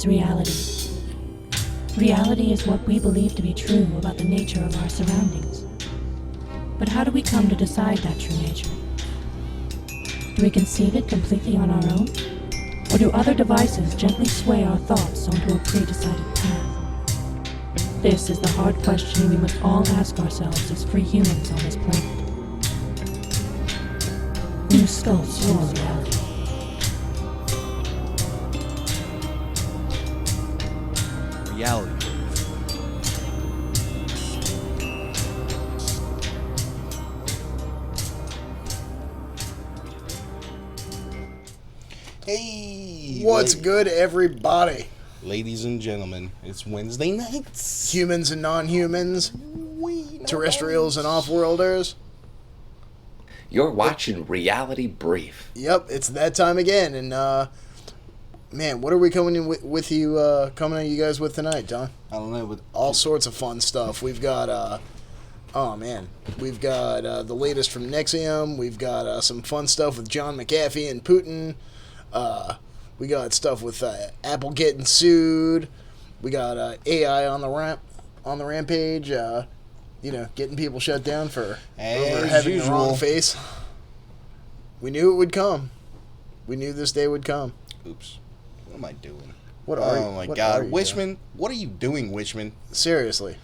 is reality. Reality is what we believe to be true about the nature of our surroundings. But how do we come to decide that true nature? Do we conceive it completely on our own? Or do other devices gently sway our thoughts onto a pre-decided path? This is the hard question we must all ask ourselves as free humans on this planet. New skulls rule reality. Reality. Hey! What's good, everybody? Ladies and gentlemen, it's Wednesday nights. Humans and non-humans, terrestrials and off-worlders. You're watching Reality Brief. Yep, it's that time again, and man, what are we coming in with you? Coming at you guys with tonight, Don? I don't know, but all sorts of fun stuff. We've got we've got the latest from NXIVM. We've got some fun stuff with John McAfee and Putin. We got stuff with Apple getting sued. We got AI on the rampage. Getting people shut down for having the wrong face. We knew it would come. We knew this day would come. Oops. What am I doing? What are you? Oh my God, WISHMAN! What are you doing, WISHMAN? Seriously.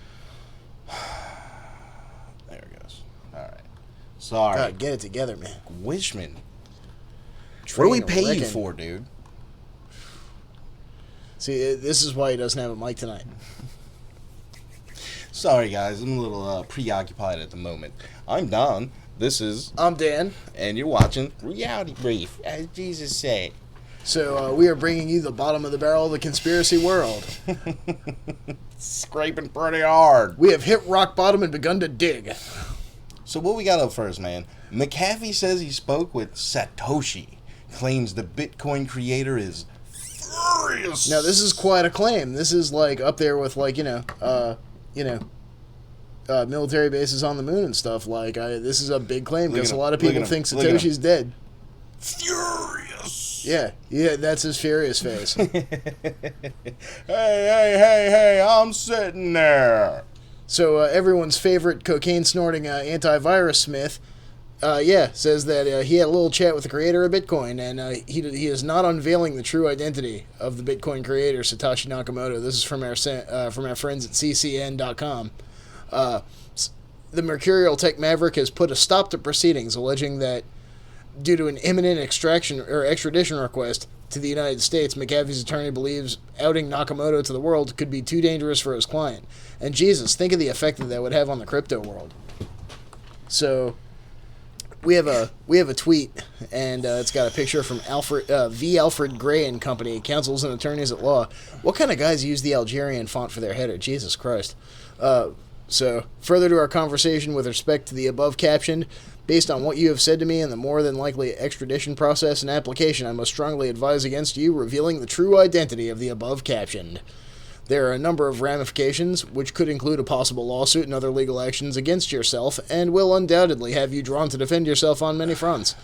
There it goes. All right. Sorry. God, get it together, man. WISHMAN. What do we pay you for, dude? See, this is why he doesn't have a mic tonight. Sorry, guys. I'm a little preoccupied at the moment. I'm Don. I'm Dan. And you're watching Reality Brief, as Jesus said. So, we are bringing you the bottom of the barrel of the conspiracy world. Scraping pretty hard. We have hit rock bottom and begun to dig. So what we got up first, man? McAfee says he spoke with Satoshi. Claims the Bitcoin creator is furious. Now, this is quite a claim. This is, like, up there with, like, military bases on the moon and stuff. Like, this is a big claim because a lot of people think Satoshi's dead. Furious. Yeah, that's his furious face. Hey, I'm sitting there. So, everyone's favorite cocaine-snorting antivirus smith, says that he had a little chat with the creator of Bitcoin, and he is not unveiling the true identity of the Bitcoin creator, Satoshi Nakamoto. This is from our friends at ccn.com. The Mercurial Tech Maverick has put a stop to proceedings, alleging that due to an imminent extradition request to the United States, McAfee's attorney believes outing Nakamoto to the world could be too dangerous for his client. And Jesus, think of the effect that would have on the crypto world. So, we have a tweet, and it's got a picture from Alfred Gray and Company, counsels and attorneys at law. What kind of guys use the Algerian font for their header? Jesus Christ. So, further to our conversation with respect to the above captioned, based on what you have said to me and the more than likely extradition process and application, I must strongly advise against you revealing the true identity of the above captioned. There are a number of ramifications, which could include a possible lawsuit and other legal actions against yourself, and will undoubtedly have you drawn to defend yourself on many fronts.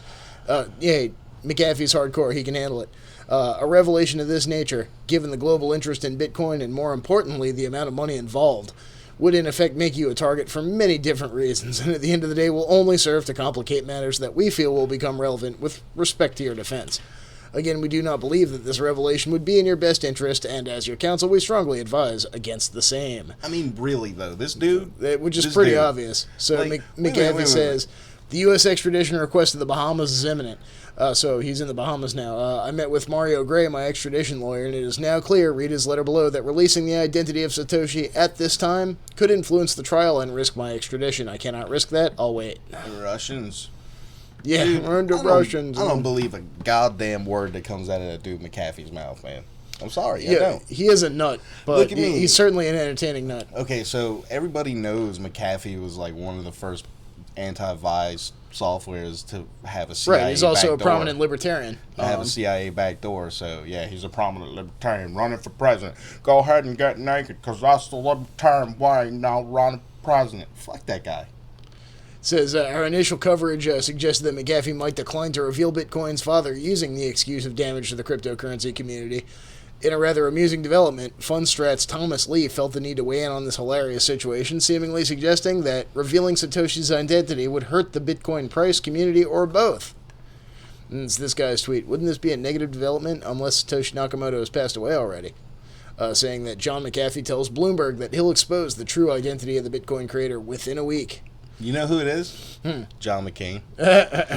McAfee's hardcore, he can handle it. A revelation of this nature, given the global interest in Bitcoin and more importantly, the amount of money involved, would in effect make you a target for many different reasons, and at the end of the day will only serve to complicate matters that we feel will become relevant with respect to your defense. Again, we do not believe that this revelation would be in your best interest, and as your counsel, we strongly advise against the same. I mean, really, though, this dude... Which is pretty obvious. So McAfee says, the U.S. extradition request to the Bahamas is imminent. So he's in the Bahamas now. I met with Mario Gray, my extradition lawyer, and it is now clear, read his letter below, that releasing the identity of Satoshi at this time could influence the trial and risk my extradition. I cannot risk that. I'll wait. Russians. Yeah, dude, we're into Russians. I don't believe a goddamn word that comes out of that dude McAfee's mouth, man. I'm sorry, I don't. He is a nut, but Look at me. He's certainly an entertaining nut. Okay, so everybody knows McAfee was like one of the first antivirus softwares to have a CIA Right, he's also a backdoor. prominent libertarian. Have a CIA backdoor, so yeah, he's a prominent libertarian running for president. Go ahead and get naked, because that's the libertarian way, now run for president. Fuck that guy. Says, our initial coverage suggested that McAfee might decline to reveal Bitcoin's father using the excuse of damage to the cryptocurrency community. In a rather amusing development, Funstrat's Thomas Lee felt the need to weigh in on this hilarious situation, seemingly suggesting that revealing Satoshi's identity would hurt the Bitcoin price, community, or both. And it's this guy's tweet. Wouldn't this be a negative development unless Satoshi Nakamoto has passed away already? Saying that John McAfee tells Bloomberg that he'll expose the true identity of the Bitcoin creator within a week. You know who it is? John McCain.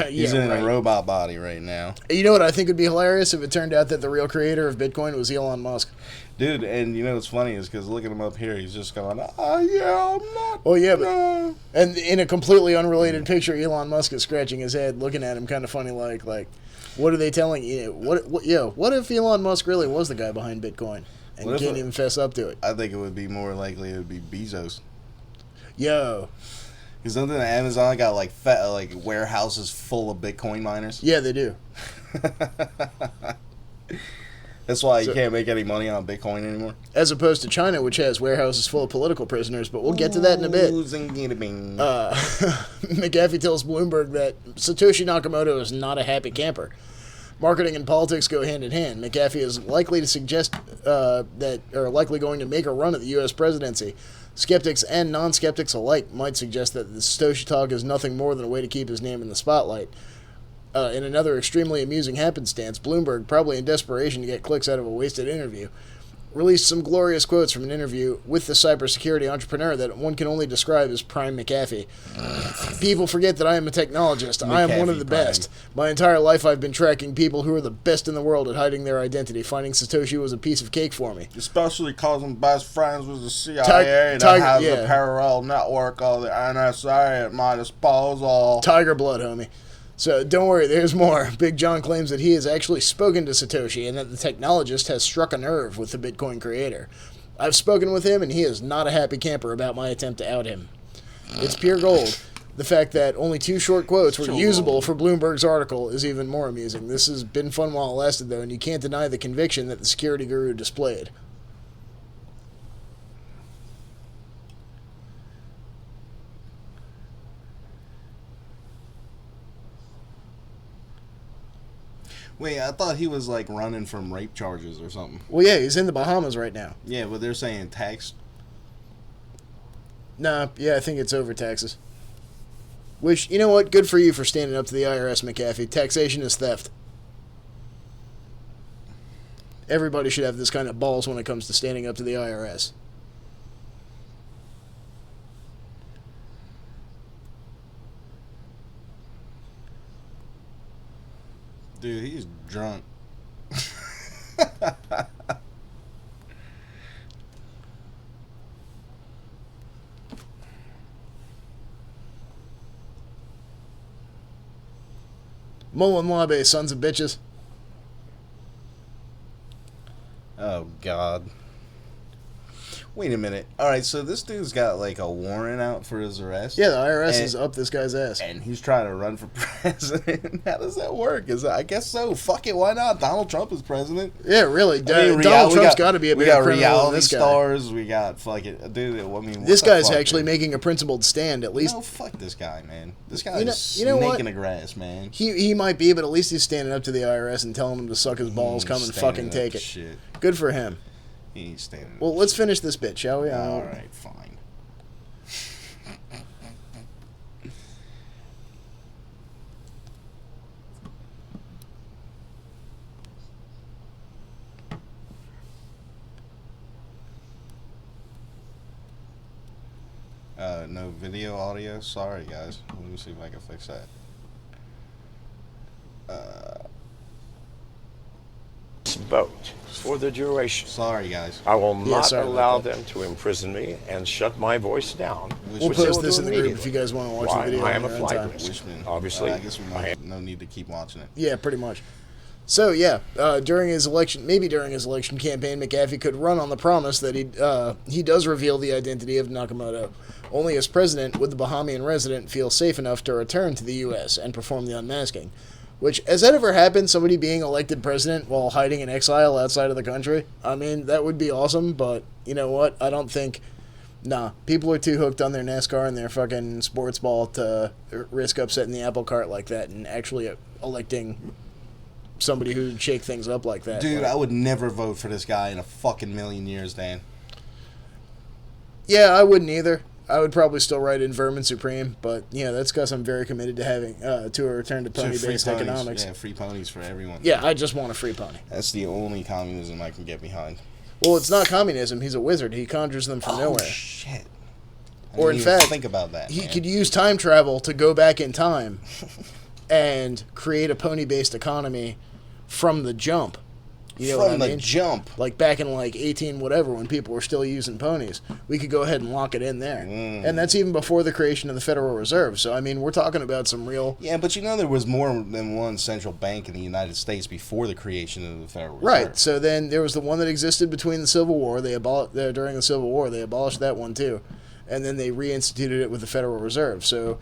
He's Yeah, in right. a robot body right now. You know what I think would be hilarious if it turned out that the real creator of Bitcoin was Elon Musk. Dude, and you know what's funny is because looking him up here, he's just going, oh, yeah, I'm not. Oh, yeah, but... And in a completely unrelated picture, Elon Musk is scratching his head, looking at him kind of funny like, what are they telling you? What if Elon Musk really was the guy behind Bitcoin and can't even fess up to it? I think it would be more likely it would be Bezos. Yo. Because something that Amazon got like warehouses full of Bitcoin miners. Yeah, they do. That's why you can't make any money on Bitcoin anymore. As opposed to China, which has warehouses full of political prisoners, but we'll get to that in a bit. McAfee tells Bloomberg that Satoshi Nakamoto is not a happy camper. Marketing and politics go hand in hand. McAfee is likely to suggest likely going to make a run at the U.S. presidency. Skeptics and non-skeptics alike might suggest that the Satoshi talk is nothing more than a way to keep his name in the spotlight. In another extremely amusing happenstance, Bloomberg, probably in desperation to get clicks out of a wasted interview, released some glorious quotes from an interview with the cybersecurity entrepreneur that one can only describe as Prime McAfee. People forget that I am a technologist. I am one of the best. My entire life I've been tracking people who are the best in the world at hiding their identity. Finding Satoshi was a piece of cake for me. Especially because I'm best friends with the CIA that has a parallel network of the NSA at my disposal. Tiger blood, homie. So don't worry, there's more. Big John claims that he has actually spoken to Satoshi and that the technologist has struck a nerve with the Bitcoin creator. I've spoken with him and he is not a happy camper about my attempt to out him. It's pure gold. The fact that only 2 short quotes were usable for Bloomberg's article is even more amusing. This has been fun while it lasted, though, and you can't deny the conviction that the security guru displayed. Wait, I thought he was like running from rape charges or something. Well, yeah, he's in the Bahamas right now. Yeah, but they're saying tax. Nah, yeah, I think it's over taxes. Which, you know what? Good for you for standing up to the IRS, McAfee. Taxation is theft. Everybody should have this kind of balls when it comes to standing up to the IRS. Dude, he's drunk. Mullen Labe, sons of bitches. Oh, God. Wait a minute. All right, so this dude's got like a warrant out for his arrest. Yeah, the IRS is up this guy's ass. And he's trying to run for president. How does that work? I guess so. Fuck it. Why not? Donald Trump is president. Yeah, really. Donald Trump's got to be a bigger criminal than this guy. We got reality stars. We got fucking... Dude, I mean... This guy's actually making a principled stand, at least. No, fuck this guy, man. This guy is snaking the grass, man. He might be, but at least he's standing up to the IRS and telling them to suck his balls, come and fucking take it. Shit. Good for him. He's standing. Well, let's finish this bit, shall we? All right, fine. No video, audio. Sorry, guys. Let me see if I can fix that. Vote for the duration. Sorry, guys. I will not allow them to imprison me and shut my voice down. We'll post this in the group if you guys want to watch the video. I am a on your own flight time. risk. WISHMAN. Obviously, I guess we might no need to keep watching it. Yeah, pretty much. So yeah, during his election campaign, McAfee could run on the promise that he does reveal the identity of Nakamoto. Only as president would the Bahamian resident feel safe enough to return to the U.S. and perform the unmasking. Which, has that ever happened, somebody being elected president while hiding in exile outside of the country? I mean, that would be awesome, but you know what? I don't think... Nah, people are too hooked on their NASCAR and their fucking sports ball to risk upsetting the apple cart like that and actually electing somebody who'd shake things up like that. Dude, like, I would never vote for this guy in a fucking million years, Dan. yeah, I wouldn't either. I would probably still write in Vermin Supreme, but that's because I'm very committed to having to a return to So free pony-based ponies. economics. Yeah, free ponies for everyone. Yeah, I just want a free pony. That's the only communism I can get behind. Well, it's not communism. He's a wizard. He conjures them from nowhere. Shit. Or in fact, think about that. He man. could use time travel to go back in time and create a pony-based economy from the jump. You know From what I the mean? jump. Like back in like 18 whatever when people were still using ponies. We could go ahead and lock it in there. And that's even before the creation of the Federal Reserve. So, I mean, we're talking about some real... Yeah, but there was more than one central bank in the United States before the creation of the Federal Reserve. Right. So then there was the one that existed between the Civil War. During the Civil War, they abolished that one too. And then they reinstituted it with the Federal Reserve. So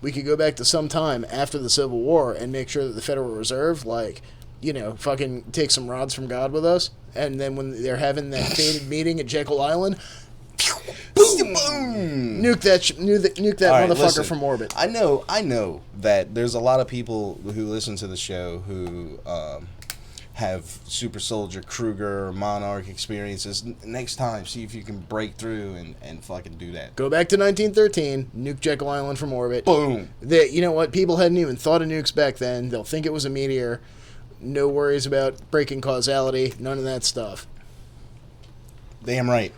we could go back to some time after the Civil War and make sure that the Federal Reserve, fucking take some rods from God with us. And then when they're having that fated meeting at Jekyll Island, Boom! nuke that All right, motherfucker listen, from orbit. I know that there's a lot of people who listen to the show who have Super Soldier, Kruger, or Monarch experiences. Next time, see if you can break through and fucking do that. Go back to 1913, nuke Jekyll Island from orbit. Boom! You know what? People hadn't even thought of nukes back then. They'll think it was a meteor. No worries about breaking causality. None of that stuff. Damn right.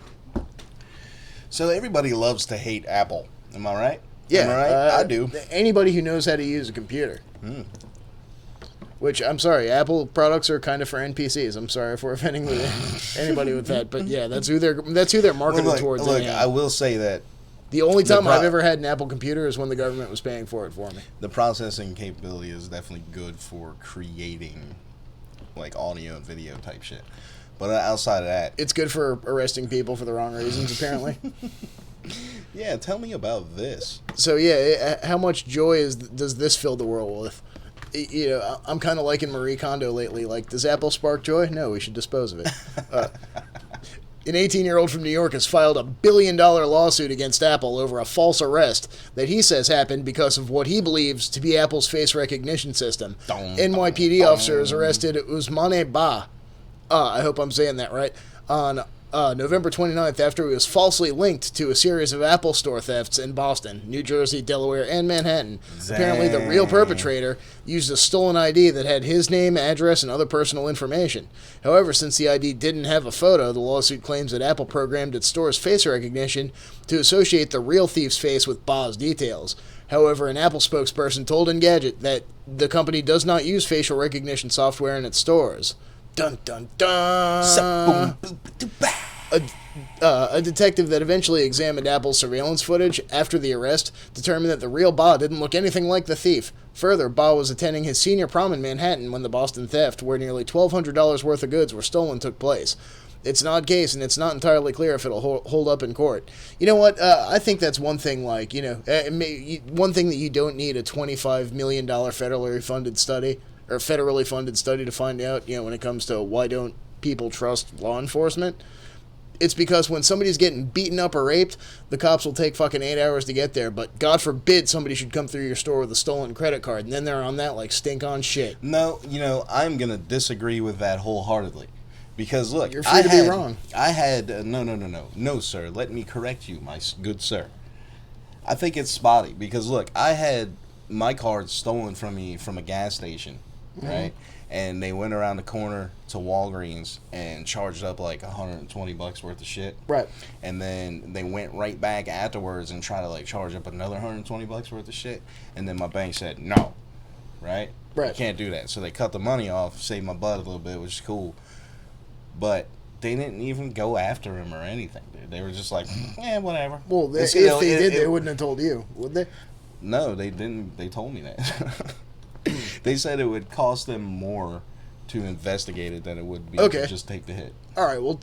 So everybody loves to hate Apple. Am I right? Yeah, Am I right? I do. Anybody who knows how to use a computer. Which, I'm sorry, Apple products are kind of for NPCs. I'm sorry if we're offending anybody with that, but yeah, that's who they're marketed towards. Look, anyhow. I will say that The only time I've ever had an Apple computer is when the government was paying for it for me. the processing capability is definitely good for creating like audio and video type shit. But outside of that, It's good for arresting people for the wrong reasons, apparently. yeah, tell me about this. So yeah, how much joy does this fill the world with? I'm kind of liking Marie Kondo lately. Like, does Apple spark joy? No, we should dispose of it. An 18-year-old from New York has filed a $1 billion lawsuit against Apple over a false arrest that he says happened because of what he believes to be Apple's face recognition system. NYPD officers arrested Ousmane Ba, I hope I'm saying that right, on November 29th after he was falsely linked to a series of Apple Store thefts in Boston, New Jersey, Delaware, and Manhattan. Apparently, the real perpetrator used a stolen ID that had his name, address, and other personal information. However, since the ID didn't have a photo, the lawsuit claims that Apple programmed its store's face recognition to associate the real thief's face with Ba's details. However, an Apple spokesperson told Engadget that the company does not use facial recognition software in its stores. Dun dun dun! A detective that eventually examined Apple's surveillance footage after the arrest determined that the real Ba didn't look anything like the thief. Further, Ba was attending his senior prom in Manhattan when the Boston theft, where nearly $1,200 worth of goods were stolen, took place. It's an odd case, and it's not entirely clear if it'll hold up in court. You know what? I think that's one thing, one thing that you don't need a $25 million federally funded study to find out, when it comes to why don't people trust law enforcement. It's because when somebody's getting beaten up or raped, the cops will take fucking 8 hours to get there, but God forbid somebody should come through your store with a stolen credit card, and then they're on that like stink on shit. No, I'm going to disagree with that wholeheartedly. Because, look, You're free to be wrong. No, sir. Let me correct you, my good sir. I think it's spotty because, look, I had my card stolen from me from a gas station, right? And they went around the corner to Walgreens and charged up like $120 worth of shit. Right. And then they went right back afterwards and tried to like charge up another $120 worth of shit. And then my bank said no, right? Right. You can't do that. So they cut the money off, saved my butt a little bit, which is cool. But they didn't even go after him or anything, dude. They were just like, whatever. Well, if they did, they wouldn't have told you, would they? No, they didn't. They told me that. They said it would cost them more to investigate it than it would be to just take the hit. All right, well,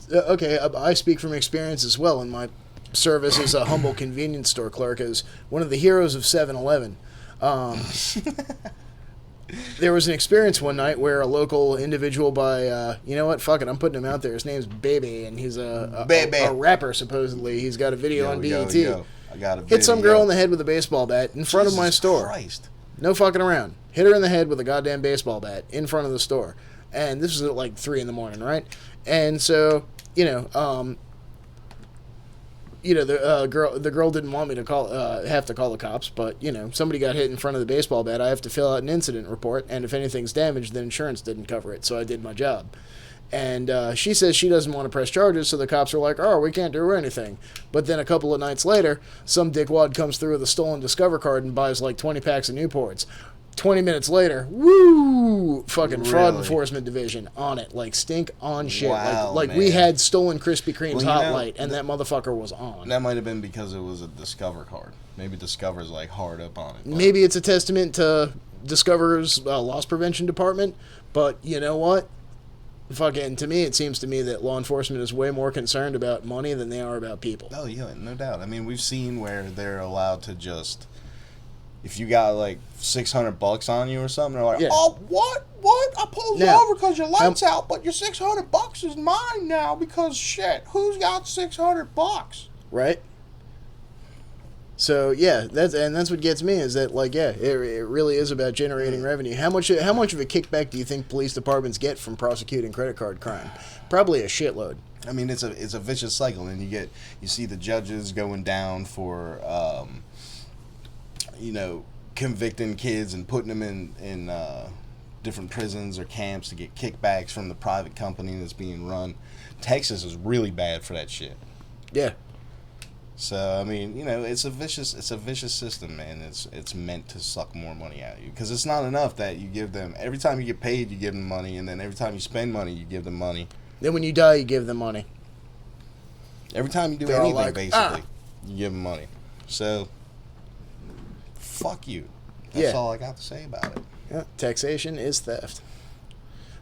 I speak from experience as well in my service as a humble convenience store clerk, as one of the heroes of 7-Eleven. There was an experience one night where a local individual by, you know what, fuck it, I'm putting him out there. His name's Bebe, and he's a rapper, supposedly. He's got a video on BET. I got a video. Hit some girl in the head with a baseball bat in front of my store. Christ. No fucking around. Hit her in the head with a goddamn baseball bat in front of the store. And this was at like 3 in the morning, right? And so, the girl didn't want me to have to call the cops, but somebody got hit in front of the baseball bat. I have to fill out an incident report, and if anything's damaged, then insurance didn't cover it, so I did my job. And she says she doesn't want to press charges, so the cops are like, oh, we can't do anything. But then a couple of nights later, some dickwad comes through with a stolen Discover card and buys like 20 packs of Newports. 20 minutes later, woo! Fucking Fraud Enforcement Division on it. Like, stink on shit. Wow, like we had stolen Krispy Kreme's Hot Light, and that motherfucker was on. That might have been because it was a Discover card. Maybe Discover's, like, hard up on it. Maybe it's a testament to Discover's loss prevention department, but you know what? Fucking, to me, it seems to me that law enforcement is way more concerned about money than they are about people. Oh, yeah, no doubt. I mean, we've seen where they're allowed to just... If you got like $600 on you or something, they're like, oh, what? I pulled you over because your light's out, but your $600 is mine now because shit, who's got $600? Right. So yeah, that's what gets me is that it really is about generating revenue. How much of a kickback do you think police departments get from prosecuting credit card crime? Probably a shitload. I mean, it's a vicious cycle, and you see the judges going down for. Convicting kids and putting them in different prisons or camps to get kickbacks from the private company that's being run. Texas is really bad for that shit. Yeah. So I mean, it's a vicious system, man. It's meant to suck more money out of you because it's not enough that you give them every time you get paid, you give them money, and then every time you spend money, you give them money. Then when you die, you give them money. Every time you do anything, basically, you give them money. So. Fuck you. That's all I got to say about it. Yeah, taxation is theft.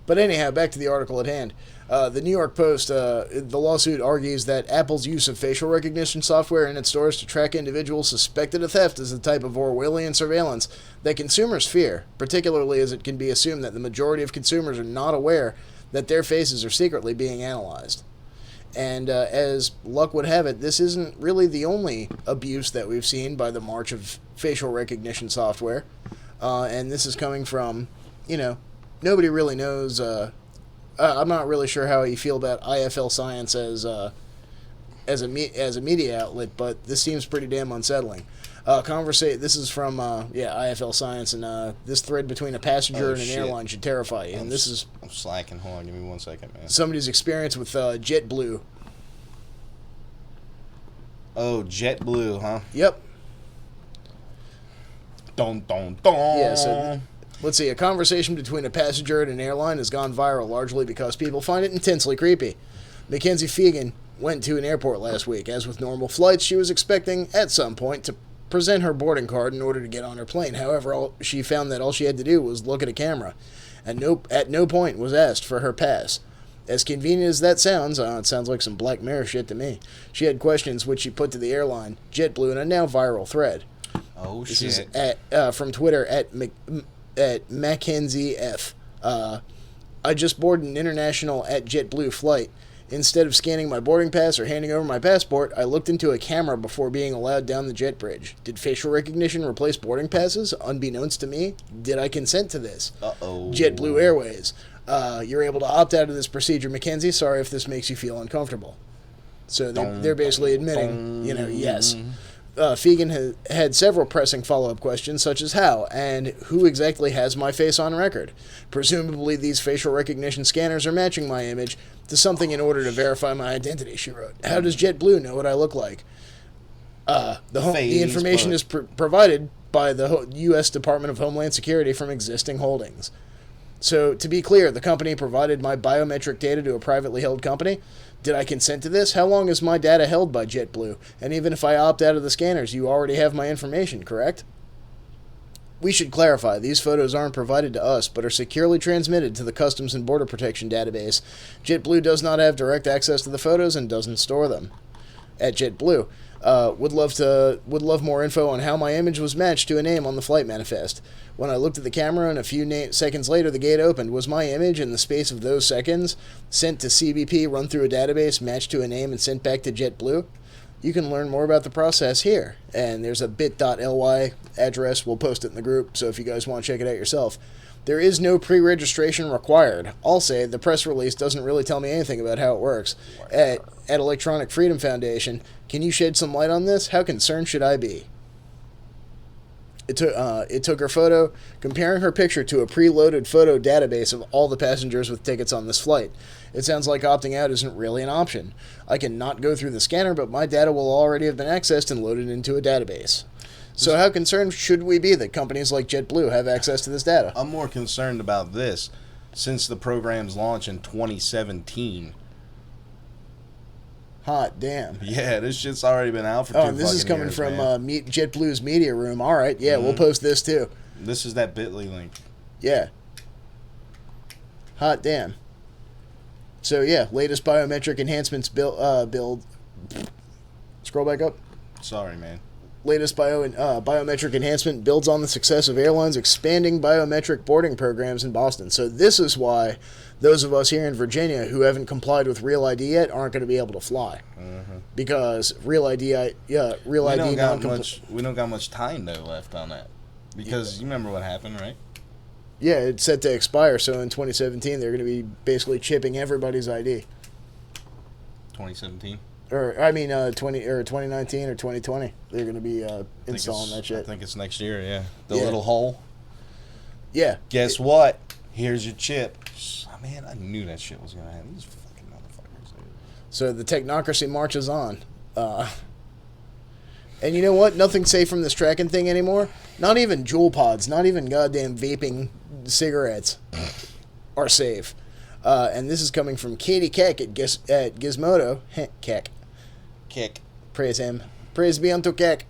But anyhow, back to the article at hand. The New York Post, the lawsuit argues that Apple's use of facial recognition software in its stores to track individuals suspected of theft is the type of Orwellian surveillance that consumers fear, particularly as it can be assumed that the majority of consumers are not aware that their faces are secretly being analyzed. And as luck would have it, this isn't really the only abuse that we've seen by the march of facial recognition software. And this is coming from, nobody really knows. I'm not really sure how you feel about IFL Science as a media outlet, but this seems pretty damn unsettling. This is from IFL Science, and this thread between a passenger and an airline should terrify you. And I'm slacking. Hold on, give me 1 second, man. Somebody's experience with JetBlue. Oh, JetBlue, huh? Yep. Dun dun dun. Yeah. So let's see. A conversation between a passenger and an airline has gone viral largely because people find it intensely creepy. Mackenzie Fegan went to an airport last week. As with normal flights, she was expecting at some point to present her boarding card in order to get on her plane. However, she found that all she had to do was look at a camera, and at no point was asked for her pass. As convenient as that sounds, it sounds like some Black Mirror shit to me. She had questions which she put to the airline, JetBlue, in a now viral thread. Oh, this shit. This is from Twitter at Mackenzie F. I just boarded an international at JetBlue flight. Instead of scanning my boarding pass or handing over my passport, I looked into a camera before being allowed down the jet bridge. Did facial recognition replace boarding passes? Unbeknownst to me, did I consent to this? Uh-oh. JetBlue Airways. You're able to opt out of this procedure, Mackenzie. Sorry if this makes you feel uncomfortable. So they're basically admitting, yes. Fegan had several pressing follow-up questions, such as how and who exactly has my face on record. Presumably, these facial recognition scanners are matching my image to something in order to verify my identity, she wrote. How does JetBlue know what I look like? The information is provided by the U.S. Department of Homeland Security from existing holdings. So, to be clear, the company provided my biometric data to a privately held company. Did I consent to this? How long is my data held by JetBlue? And even if I opt out of the scanners, you already have my information, correct? We should clarify, these photos aren't provided to us, but are securely transmitted to the Customs and Border Protection database. JetBlue does not have direct access to the photos and doesn't store them. At JetBlue, would love more info on how my image was matched to a name on the flight manifest. When I looked at the camera and a few seconds later the gate opened, was my image in the space of those seconds sent to CBP, run through a database, matched to a name, and sent back to JetBlue? You can learn more about the process here. And there's a bit.ly address. We'll post it in the group, so if you guys want to check it out yourself. There is no pre-registration required. I'll say the press release doesn't really tell me anything about how it works. At Electronic Freedom Foundation, can you shed some light on this? How concerned should I be? It took her photo, comparing her picture to a preloaded photo database of all the passengers with tickets on this flight. It sounds like opting out isn't really an option. I can not go through the scanner, but my data will already have been accessed and loaded into a database. So how concerned should we be that companies like JetBlue have access to this data? I'm more concerned about this since the program's launch in 2017. Hot damn. Yeah, this shit's already been out for 2 Oh, fucking this is coming years, from man. JetBlue's media room. All right, yeah, we'll post this too. This is that bit.ly link. Yeah. Hot damn. So yeah, latest biometric enhancements build. Scroll back up. Sorry, man. Latest biometric enhancement builds on the success of airlines expanding biometric boarding programs in Boston. So this is why those of us here in Virginia who haven't complied with Real ID yet aren't going to be able to fly. Because Real ID, We don't got much time though left on that. Because you remember what happened, right? Yeah, it's set to expire. So in 2017, they're going to be basically chipping everybody's ID. 2017. Or I mean, 2019 or 2020, they're going to be installing that I shit. think it's next year, yeah. The Yeah. little hole. Yeah. Guess what? Here's your chip. Oh, man, I knew that shit was going to happen. These fucking motherfuckers. Dude. So the technocracy marches on. And you know what? Nothing's safe from this tracking thing anymore. Not even Juul pods, not even goddamn vaping cigarettes are safe. And this is coming from Katie Keck at Gizmodo. Keck. Kick. Praise him. Praise be unto Keck.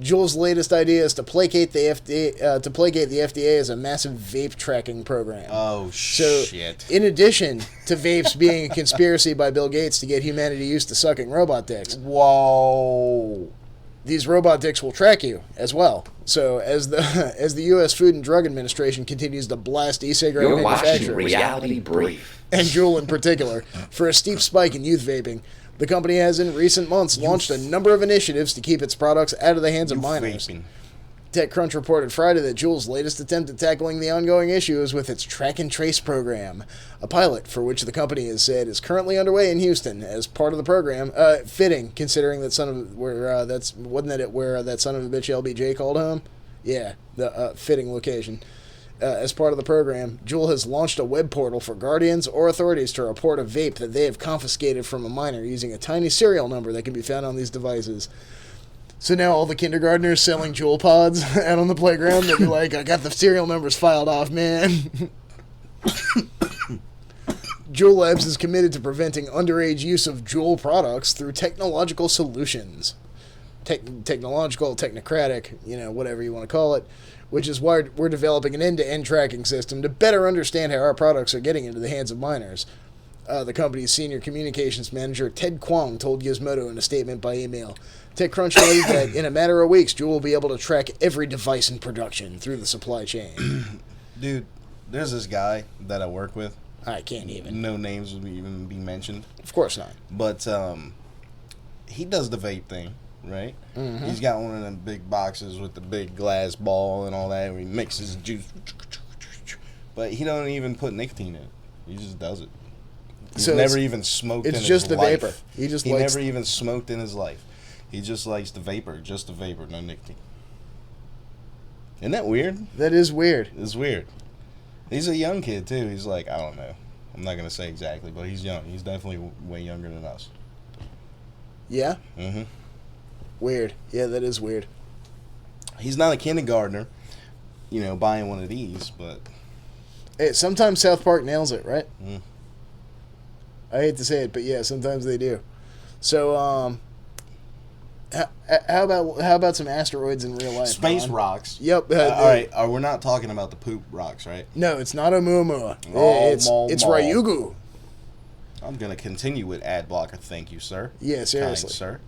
Juul's latest idea is to placate the FDA as a massive vape tracking program. Oh, So, shit. in addition to vapes being a conspiracy by Bill Gates to get humanity used to sucking robot dicks, Whoa. these robot dicks will track you as well. So, as the U.S. Food and Drug Administration continues to blast e-cigarette You're watching manufacturers, Reality Brief. and Juul in particular, for a steep spike in youth vaping, the company has in recent months launched a number of initiatives to keep its products out of the hands of minors. Vaping. TechCrunch reported Friday that Juul's latest attempt at tackling the ongoing issue is with its Track and Trace program, a pilot for which the company has said is currently underway in Houston. As part of the program, fitting considering that where that son of a bitch LBJ called home. Yeah, the fitting location. As part of the program, Juul has launched a web portal for guardians or authorities to report a vape that they have confiscated from a minor using a tiny serial number that can be found on these devices. So now all the kindergartners selling Juul pods out on the playground, they'll be like, I got the serial numbers filed off, man. Juul Labs is committed to preventing underage use of Juul products through technological solutions. Technological, technocratic, whatever you want to call it, which is why we're developing an end-to-end tracking system to better understand how our products are getting into the hands of minors. The company's senior communications manager, Ted Kwong, told Gizmodo in a statement by email. TechCrunch noted that in a matter of weeks, Juul will be able to track every device in production through the supply chain. Dude, there's this guy that I work with. I can't even. No names would even be mentioned. Of course not. But he does the vape thing, right? Mm-hmm. He's got one of them big boxes with the big glass ball and all that where he mixes juice. But he don't even put nicotine in it. He just does it. He's So never even smoked in his life. It's just the vapor. He never even smoked in his life. He just likes the vapor, just the vapor, no nicotine. Isn't that weird? That is weird. It's weird. He's a young kid, too. He's like, I don't know. I'm not going to say exactly, but he's young. He's definitely way younger than us. Yeah? Mm-hmm. Weird. Yeah, that is weird. He's not a kindergartner, buying one of these, but... Hey, sometimes South Park nails it, right? Mm. I hate to say it, but yeah, sometimes they do. So, how about some asteroids in real life? Space Ron? rocks. Yep. All right, we're not talking about the poop rocks, right? No, it's not Oumuamua. It's Mall. Ryugu. I'm going to continue with ad blocker. Thank you, sir. Yeah, seriously. Kind sir.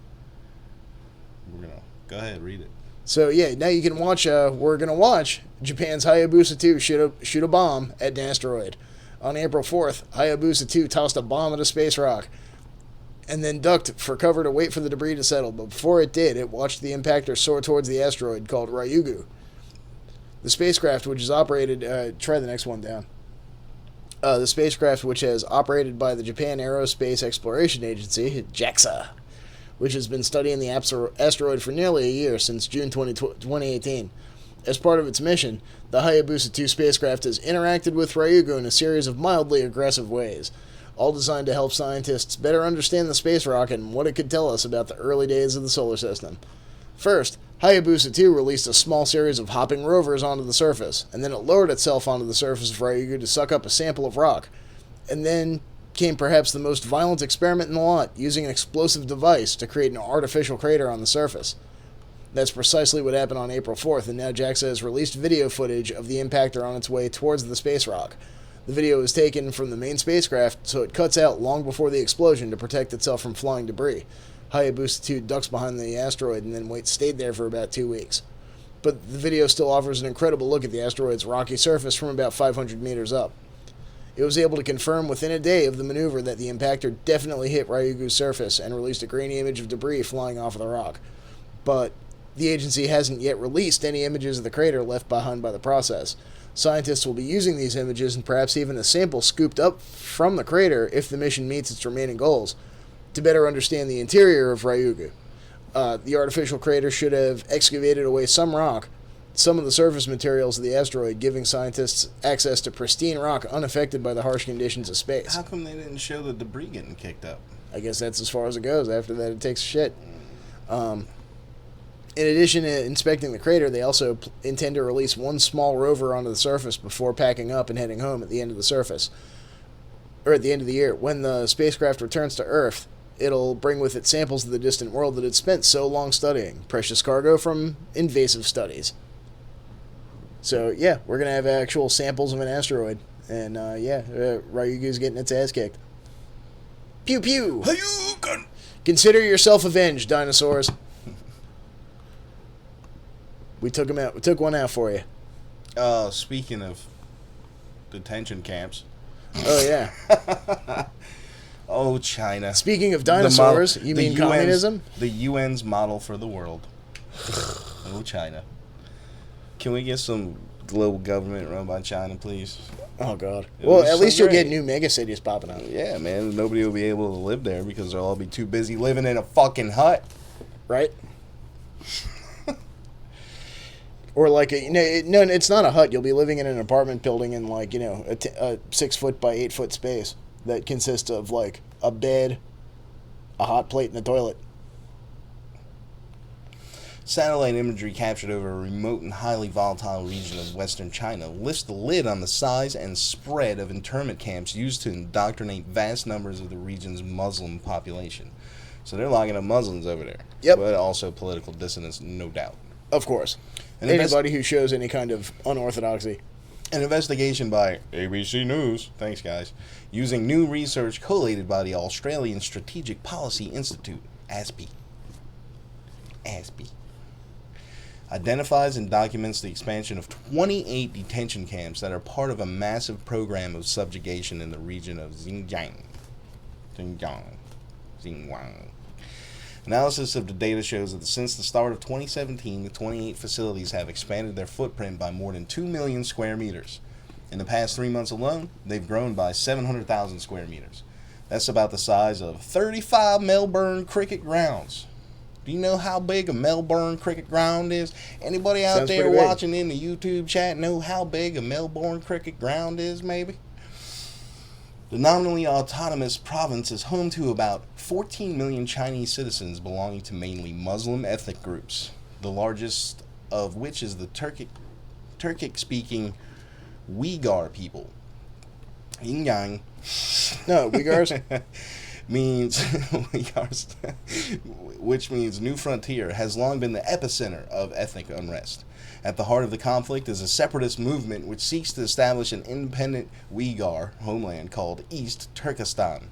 We're going to... Go ahead, read it. So, yeah, now you can watch... we're going to watch Japan's Hayabusa 2 shoot a bomb at an asteroid. On April 4th, Hayabusa 2 tossed a bomb at a space rock. and then ducked for cover to wait for the debris to settle. But before it did, it watched the impactor soar towards the asteroid called Ryugu. The spacecraft, which is operated... try the next one down. The spacecraft, which has operated by the Japan Aerospace Exploration Agency, JAXA, which has been studying the asteroid for nearly a year, since June 2018. As part of its mission, the Hayabusa 2 spacecraft has interacted with Ryugu in a series of mildly aggressive ways, all designed to help scientists better understand the space rocket and what it could tell us about the early days of the solar system. First, Hayabusa 2 released a small series of hopping rovers onto the surface, and then it lowered itself onto the surface of Ryugu to suck up a sample of rock. And then came perhaps the most violent experiment in the lot, using an explosive device to create an artificial crater on the surface. That's precisely what happened on April 4th, and now JAXA has released video footage of the impactor on its way towards the space rock. The video is taken from the main spacecraft, so it cuts out long before the explosion to protect itself from flying debris. Hayabusa 2 ducks behind the asteroid and then stayed there for about 2 weeks. But the video still offers an incredible look at the asteroid's rocky surface from about 500 meters up. It was able to confirm within a day of the maneuver that the impactor definitely hit Ryugu's surface and released a grainy image of debris flying off of the rock. But the agency hasn't yet released any images of the crater left behind by the process. Scientists will be using these images and perhaps even a sample scooped up from the crater if the mission meets its remaining goals to better understand the interior of Ryugu. The artificial crater should have excavated away some rock, some of the surface materials of the asteroid, giving scientists access to pristine rock unaffected by the harsh conditions of space. How come they didn't show the debris getting kicked up? I guess that's as far as it goes. After that, it takes shit. In addition to inspecting the crater, they also intend to release one small rover onto the surface before packing up and heading home at the end of the year. When the spacecraft returns to Earth, it'll bring with it samples of the distant world that it spent so long studying. Precious cargo from invasive studies. So, yeah, we're going to have actual samples of an asteroid. And, Ryugu's getting its ass kicked. Pew pew! Hayukan! Consider yourself avenged, dinosaurs. We took him out. We took one out for you. Speaking of detention camps. Oh, yeah. Oh, China. Speaking of dinosaurs, you mean communism? The UN's model for the world. Oh, China. Can we get some global government run by China, please? Oh, God. Well, at least you'll get new mega cities popping up. Yeah, man. Nobody will be able to live there because they'll all be too busy living in a fucking hut. Right? Or like it's not a hut. You'll be living in an apartment building in a 6 foot by 8 foot space that consists of like a bed, a hot plate, and a toilet. Satellite imagery captured over a remote and highly volatile region of western China lifts the lid on the size and spread of internment camps used to indoctrinate vast numbers of the region's Muslim population. So they're locking up Muslims over there. Yep. But also political dissidents, no doubt. Of course. Anybody who shows any kind of unorthodoxy. An investigation by ABC News, thanks guys, using new research collated by the Australian Strategic Policy Institute, ASPI, identifies and documents the expansion of 28 detention camps that are part of a massive program of subjugation in the region of Xinjiang. Analysis of the data shows that since the start of 2017, the 28 facilities have expanded their footprint by more than 2 million square meters. In the past 3 months alone, they've grown by 700,000 square meters. That's about the size of 35 Melbourne cricket grounds. Do you know how big a Melbourne cricket ground is? Anybody out there watching in the YouTube chat know how big a Melbourne cricket ground is, maybe? The nominally autonomous province is home to about 14 million Chinese citizens belonging to mainly Muslim ethnic groups, the largest of which is the Turkic-speaking Uyghur people. Xinjiang. No, Uyghurs. means Uyghurs, which means New Frontier, has long been the epicenter of ethnic unrest. At the heart of the conflict is a separatist movement which seeks to establish an independent Uyghur homeland called East Turkestan.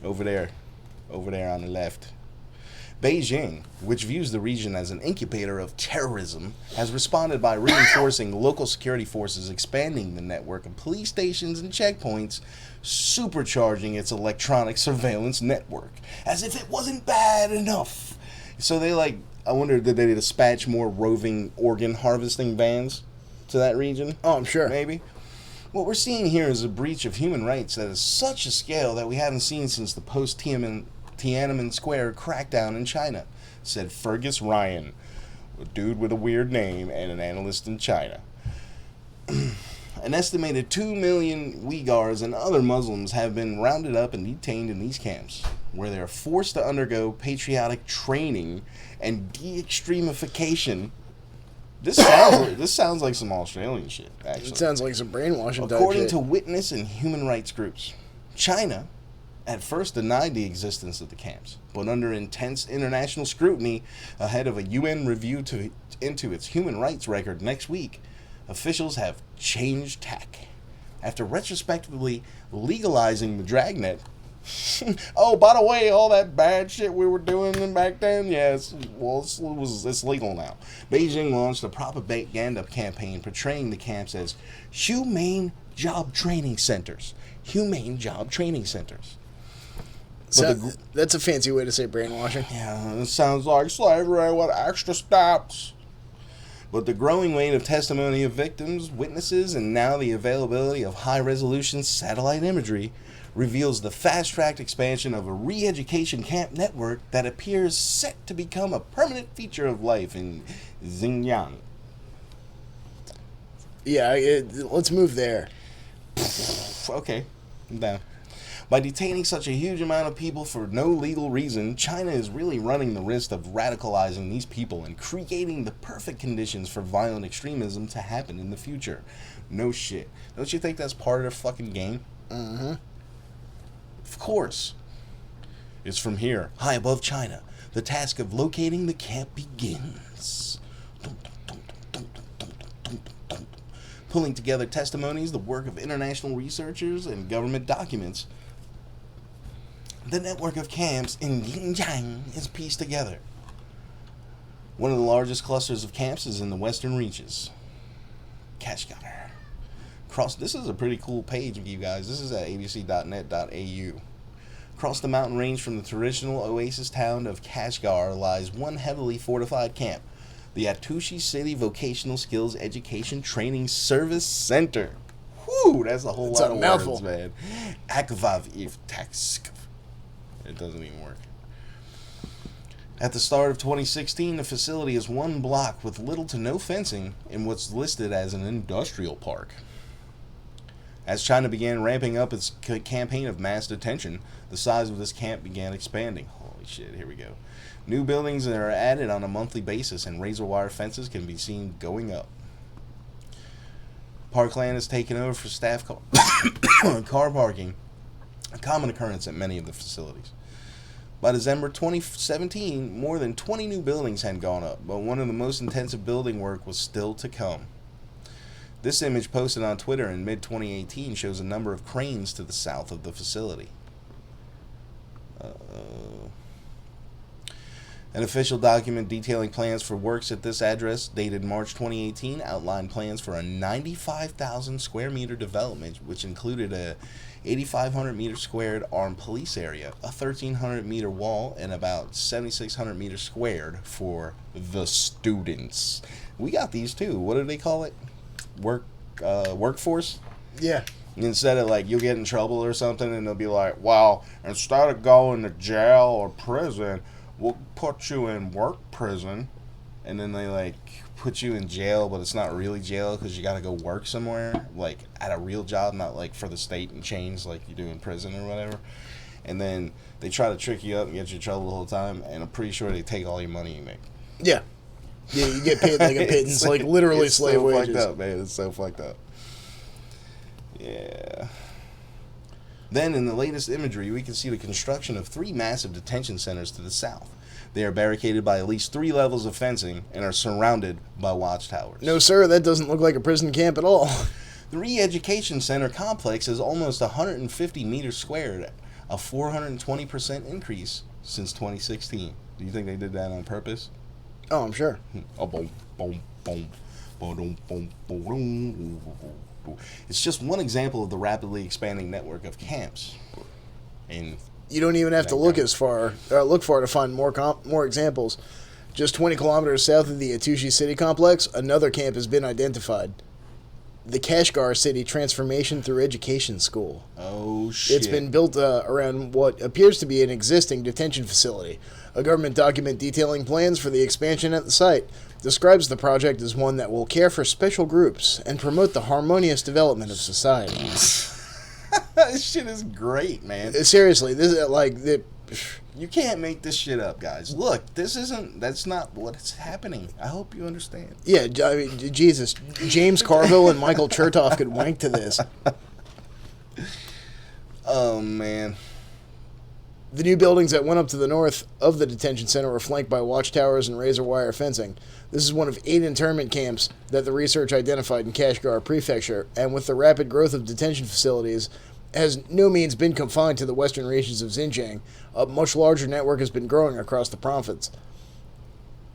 Over there on the left. Beijing, which views the region as an incubator of terrorism, has responded by reinforcing local security forces, expanding the network of police stations and checkpoints, supercharging its electronic surveillance network, as if it wasn't bad enough. So they I wonder, did they dispatch more roving organ harvesting vans to that region? Oh, I'm sure. Maybe. What we're seeing here is a breach of human rights that is such a scale that we haven't seen since the post-Tiananmen Square crackdown in China, said Fergus Ryan, a dude with a weird name and an analyst in China. An estimated 2 million Uyghurs and other Muslims have been rounded up and detained in these camps, where they are forced to undergo patriotic training and de-extremification. This sounds like some Australian shit, actually. It sounds like some brainwashing type According shit. to witness and human rights groups, China at first denied the existence of the camps, but under intense international scrutiny ahead of a UN review into its human rights record next week, officials have changed tack. After retrospectively legalizing the dragnet, oh, by the way, all that bad shit we were doing back then, it's legal now. Beijing launched a propaganda campaign portraying the camps as humane job training centers. Humane job training centers. That's a fancy way to say brainwashing. Yeah, it sounds like slavery with extra steps. But the growing weight of testimony of victims, witnesses, and now the availability of high-resolution satellite imagery reveals the fast-tracked expansion of a re-education camp network that appears set to become a permanent feature of life in Xinjiang. Yeah, let's move there. Okay, I'm down. By detaining such a huge amount of people for no legal reason, China is really running the risk of radicalizing these people and creating the perfect conditions for violent extremism to happen in the future. No shit. Don't you think that's part of their fucking game? Mm-hmm. Of course. It's from here, high above China. The task of locating the camp begins. Pulling together testimonies, the work of international researchers, and government documents, the network of camps in Xinjiang is pieced together. One of the largest clusters of camps is in the western reaches. Kashgar. This is a pretty cool page, you guys. This is at abc.net.au. Across the mountain range from the traditional oasis town of Kashgar lies one heavily fortified camp, the Atushi City Vocational Skills Education Training Service Center. Whew, that's a whole lot of mouthful. words, man. Akvav Taksk. It doesn't even work. At the start of 2016, the facility is one block with little to no fencing in what's listed as an industrial park. As China began ramping up its campaign of mass detention, the size of this camp began expanding. Holy shit, here we go. New buildings are added on a monthly basis, and razor wire fences can be seen going up. Parkland is taken over for staff car parking, a common occurrence at many of the facilities. By December 2017, more than 20 new buildings had gone up, but one of the most intensive building work was still to come. This image posted on Twitter in mid-2018 shows a number of cranes to the south of the facility. An official document detailing plans for works at this address, dated March 2018, outlined plans for a 95,000 square meter development, which included a 8,500 meter squared armed police area, a 1,300 meter wall, and about 7,600 meters squared for the students. We got these too. What do they call it? Workforce? Yeah. Instead of you'll get in trouble or something, and they'll be like, well, instead of going to jail or prison, we'll put you in work prison. And then they put you in jail, but it's not really jail because you got to go work somewhere, at a real job, not for the state in chains like you do in prison or whatever. And then they try to trick you up and get you in trouble the whole time, and I'm pretty sure they take all your money you make. Yeah. Yeah, you get paid like a pittance, literally it's slave so wages. Fucked up, man. It's so fucked up. Yeah. Then, in the latest imagery, we can see the construction of 3 massive detention centers to the south. They are barricaded by at least 3 levels of fencing and are surrounded by watchtowers. No, sir, that doesn't look like a prison camp at all. The re-education center complex is almost 150 meters squared, a 420% increase since 2016. Do you think they did that on purpose? Oh, I'm sure. Oh, boom, boom, boom, boom, boom, boom. It's just one example of the rapidly expanding network of camps. And You don't even have to look far to find more examples. Just 20 kilometers south of the Atushi City complex, another camp has been identified. The Kashgar City Transformation Through Education School. oh shit! It's been built around what appears to be an existing detention facility. A government document detailing plans for the expansion at the site describes the project as one that will care for special groups and promote the harmonious development of society. This shit is great, man. Seriously, this is You can't make this shit up, guys. Look, that's not what's happening. I hope you understand. Yeah, I mean, Jesus, James Carville and Michael Chertoff could wank to this. Oh, man. The new buildings that went up to the north of the detention center were flanked by watchtowers and razor wire fencing. This is one of 8 internment camps that the research identified in Kashgar Prefecture, and with the rapid growth of detention facilities, has no means been confined to the western regions of Xinjiang. A much larger network has been growing across the province.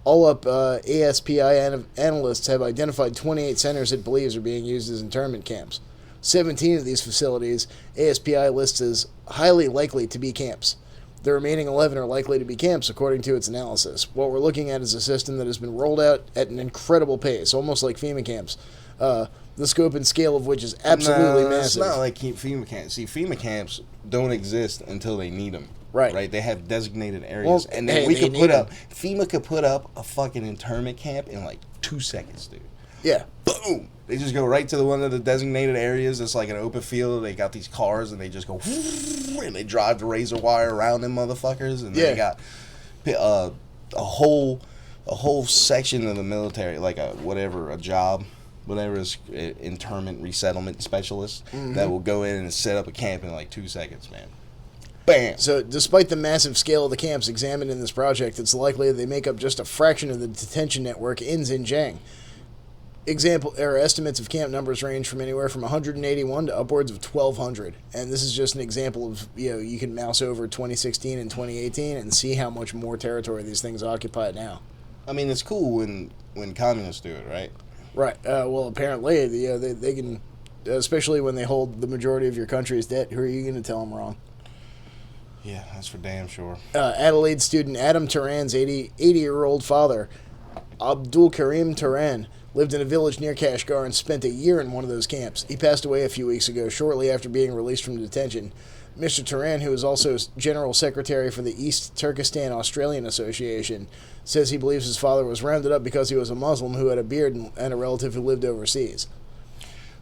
All up, ASPI analysts have identified 28 centers it believes are being used as internment camps. 17 of these facilities, ASPI lists as highly likely to be camps. The remaining 11 are likely to be camps, according to its analysis. What we're looking at is a system that has been rolled out at an incredible pace, almost like FEMA camps. The scope and scale of which is absolutely massive. It's not like FEMA camps. See, FEMA camps don't exist until they need them. Right. Right. They have designated areas, Well, and then hey, FEMA could put up a fucking internment camp in like 2 seconds, dude. Yeah. Boom. They just go right to one of the designated areas. It's like an open field. They got these cars, and they just go, and they drive the razor wire around them motherfuckers, and they got a whole section of the military, like a job. Whatever is internment resettlement specialist that will go in and set up a camp in like 2 seconds, man. Bam. So, despite the massive scale of the camps examined in this project, it's likely they make up just a fraction of the detention network in Xinjiang. Estimates of camp numbers range from anywhere from 181 to upwards of 1,200, and this is just an example of, you can mouse over 2016 and 2018 and see how much more territory these things occupy now. I mean, it's cool when communists do it, right? Right. Well, apparently, they can, especially when they hold the majority of your country's debt. Who are you going to tell them wrong? Yeah, that's for damn sure. Adelaide student Adam Turan's 80-year-old father, Abdul Karim Turan, lived in a village near Kashgar and spent a year in one of those camps. He passed away a few weeks ago, shortly after being released from detention. Mr. Turan, who is also General Secretary for the East Turkestan Australian Association, says he believes his father was rounded up because he was a Muslim who had a beard and a relative who lived overseas.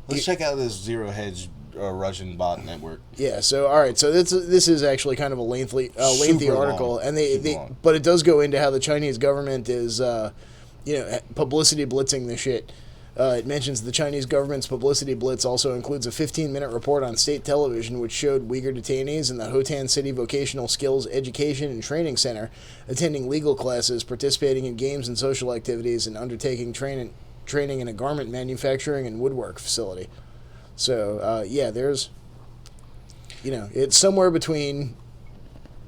Let's check out this Zero Hedge Russian bot network. Yeah, so all right, so this is actually kind of a lengthy Super article, long. and but it does go into how the Chinese government is publicity blitzing the shit. It mentions the Chinese government's publicity blitz also includes a 15-minute report on state television which showed Uyghur detainees in the Hotan City Vocational Skills Education and Training Center attending legal classes, participating in games and social activities, and undertaking training in a garment manufacturing and woodwork facility. So, there's, it's somewhere between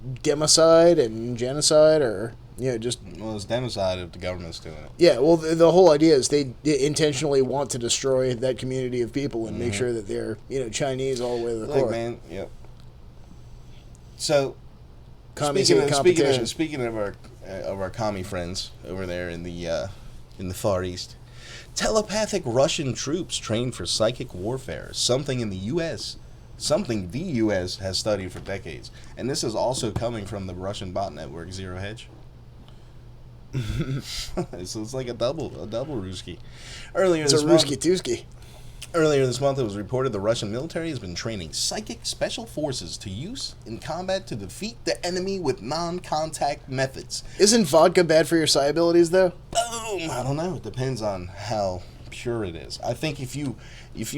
democide and genocide, or, Well, it's democide if the government's doing it. Yeah, well, the whole idea is they intentionally want to destroy that community of people and make sure that they're, Chinese all the way to the core. Look, man, yep. So, speaking of our commie friends over there in the Far East, telepathic Russian troops trained for psychic warfare, something the U.S. has studied for decades, and this is also coming from the Russian bot network Zero Hedge. So it's like a double Ruski. It's a Ruski-Tuski. Earlier this month, it was reported the Russian military has been training psychic special forces to use in combat to defeat the enemy with non-contact methods. Isn't vodka bad for your psi abilities, though? Boom! I don't know. It depends on how pure it is. I think if you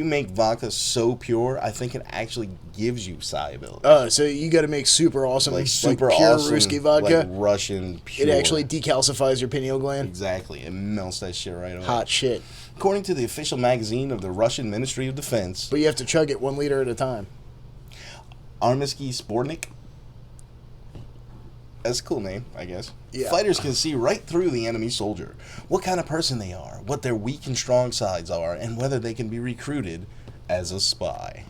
make vodka so pure, I think it actually gives you psi ability. So you got to make super awesome, like super pure awesome, Ruski vodka. like Russian pure. It actually decalcifies your pineal gland. Exactly. It melts that shit right away. Hot shit. According to the official magazine of the Russian Ministry of Defense. But you have to chug it 1 liter at a time. Armsky Sportnik. That's a cool name, I guess. Yeah. Fighters can see right through the enemy soldier, what kind of person they are, what their weak and strong sides are, and whether they can be recruited as a spy.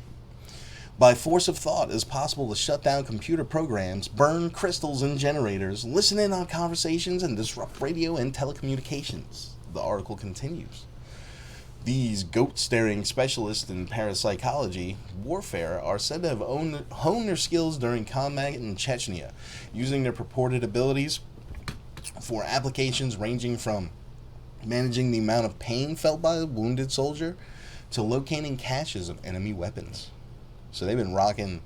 By force of thought, it is possible to shut down computer programs, burn crystals and generators, listen in on conversations, and disrupt radio and telecommunications. The article continues. These goat-staring specialists in parapsychology warfare are said to have honed their skills during combat in Chechnya, using their purported abilities for applications ranging from managing the amount of pain felt by a wounded soldier to locating caches of enemy weapons. So they've been rocking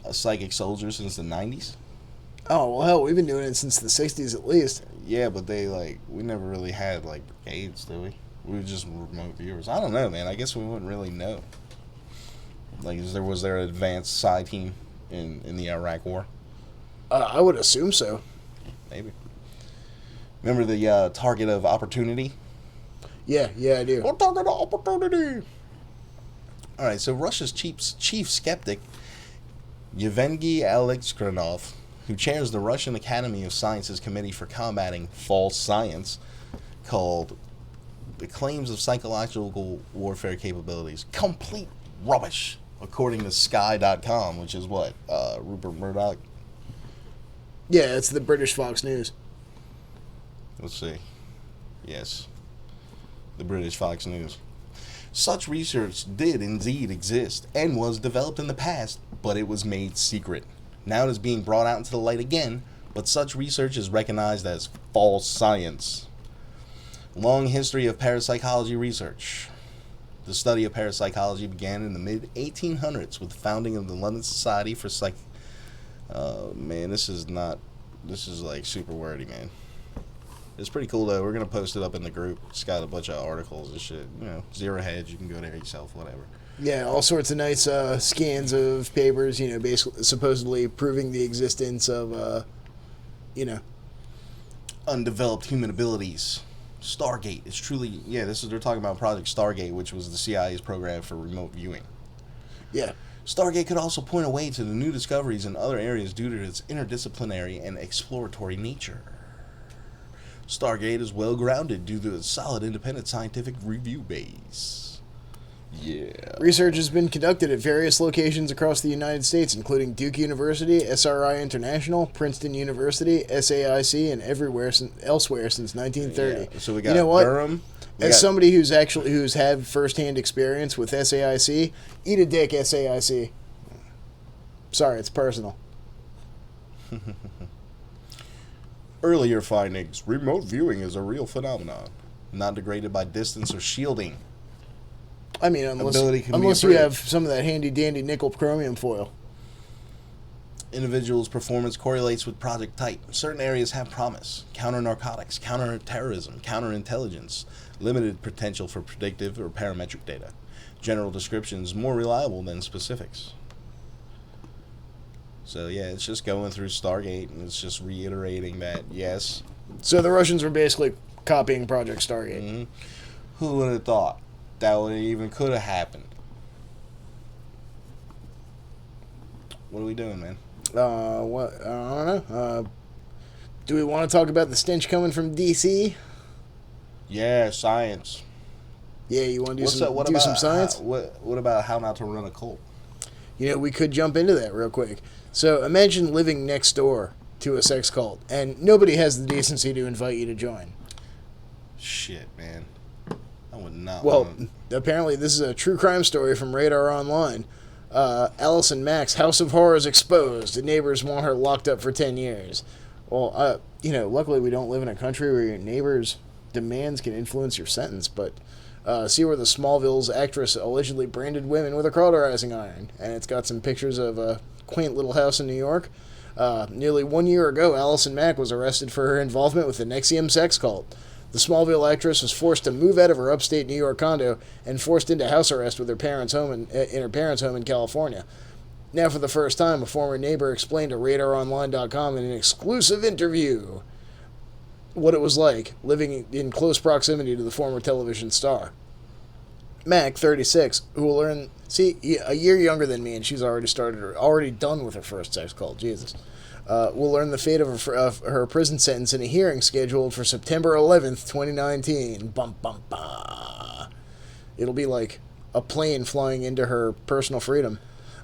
a psychic soldier since the 90s? Oh, well, hell, we've been doing it since the 60s at least. Yeah, but we never really had, brigades, did we? We were just remote viewers. I don't know, man. I guess we wouldn't really know. Was there an advanced psi team in the Iraq War? I would assume so. Maybe. Remember the target of opportunity? Yeah, I do. Target of opportunity! Alright, so Russia's chief skeptic, Yevgeny Alexandrov, who chairs the Russian Academy of Sciences Committee for Combating False Science, called the claims of psychological warfare capabilities complete rubbish, according to Sky.com, which is what? Rupert Murdoch? Yeah, it's the British Fox News. Let's see. Yes. The British Fox News. Such research did indeed exist and was developed in the past, but it was made secret. Now it is being brought out into the light again, but such research is recognized as false science. Long history of parapsychology research. The study of parapsychology began in the mid-1800s with the founding of the London Society for man, this is super wordy, man. It's pretty cool, though. We're going to post it up in the group. It's got a bunch of articles and shit. Zero Hedge. You can go there yourself, whatever. Yeah, all sorts of nice scans of papers, basically supposedly proving the existence of, undeveloped human abilities. Stargate is truly, they're talking about Project Stargate, which was the CIA's program for remote viewing. Yeah. Stargate could also point a way to the new discoveries in other areas due to its interdisciplinary and exploratory nature. Stargate is well grounded due to its solid independent scientific review base. Yeah. Research has been conducted at various locations across the United States, including Duke University, SRI International, Princeton University, SAIC, and elsewhere since 1930. Yeah. So we got Durham. As somebody who's had firsthand experience with SAIC, eat a dick, SAIC. Sorry, it's personal. Earlier findings: remote viewing is a real phenomenon, not degraded by distance or shielding. I mean, unless you have some of that handy-dandy nickel chromium foil. Individuals' performance correlates with project type. Certain areas have promise. Counter-narcotics, counter-terrorism, counter-intelligence. Limited potential for predictive or parametric data. General descriptions more reliable than specifics. So, yeah, it's just going through Stargate, and it's just reiterating that, yes. So the Russians were basically copying Project Stargate. Mm-hmm. Who would have thought that would even could have happened? What are we doing, man? What? I don't know. Do we want to talk about the stench coming from D.C.? Yeah, science. Yeah, you want to do some science? What about how not to run a cult? We could jump into that real quick. So imagine living next door to a sex cult, and nobody has the decency to invite you to join. Shit, man. I would not. Well, apparently this is a true crime story from Radar Online. Allison Mack's House of Horrors exposed. Neighbors want her locked up for 10 years. Well, luckily we don't live in a country where your neighbors' demands can influence your sentence, but see where the Smallville's actress allegedly branded women with a cauterizing iron, and it's got some pictures of a quaint little house in New York. Nearly 1 year ago, Allison Mack was arrested for her involvement with the NXIVM sex cult. The Smallville actress was forced to move out of her upstate New York condo and forced into house arrest with her parents' home in her parents' home in California. Now, for the first time, a former neighbor explained to RadarOnline.com in an exclusive interview what it was like living in close proximity to the former television star. Mac, 36, who will learn, a year younger than me, and she's already done with her first sex cult, Jesus. Will learn the fate of her prison sentence in a hearing scheduled for September 11th, 2019. Bum, bum, bum. It'll be like a plane flying into her personal freedom.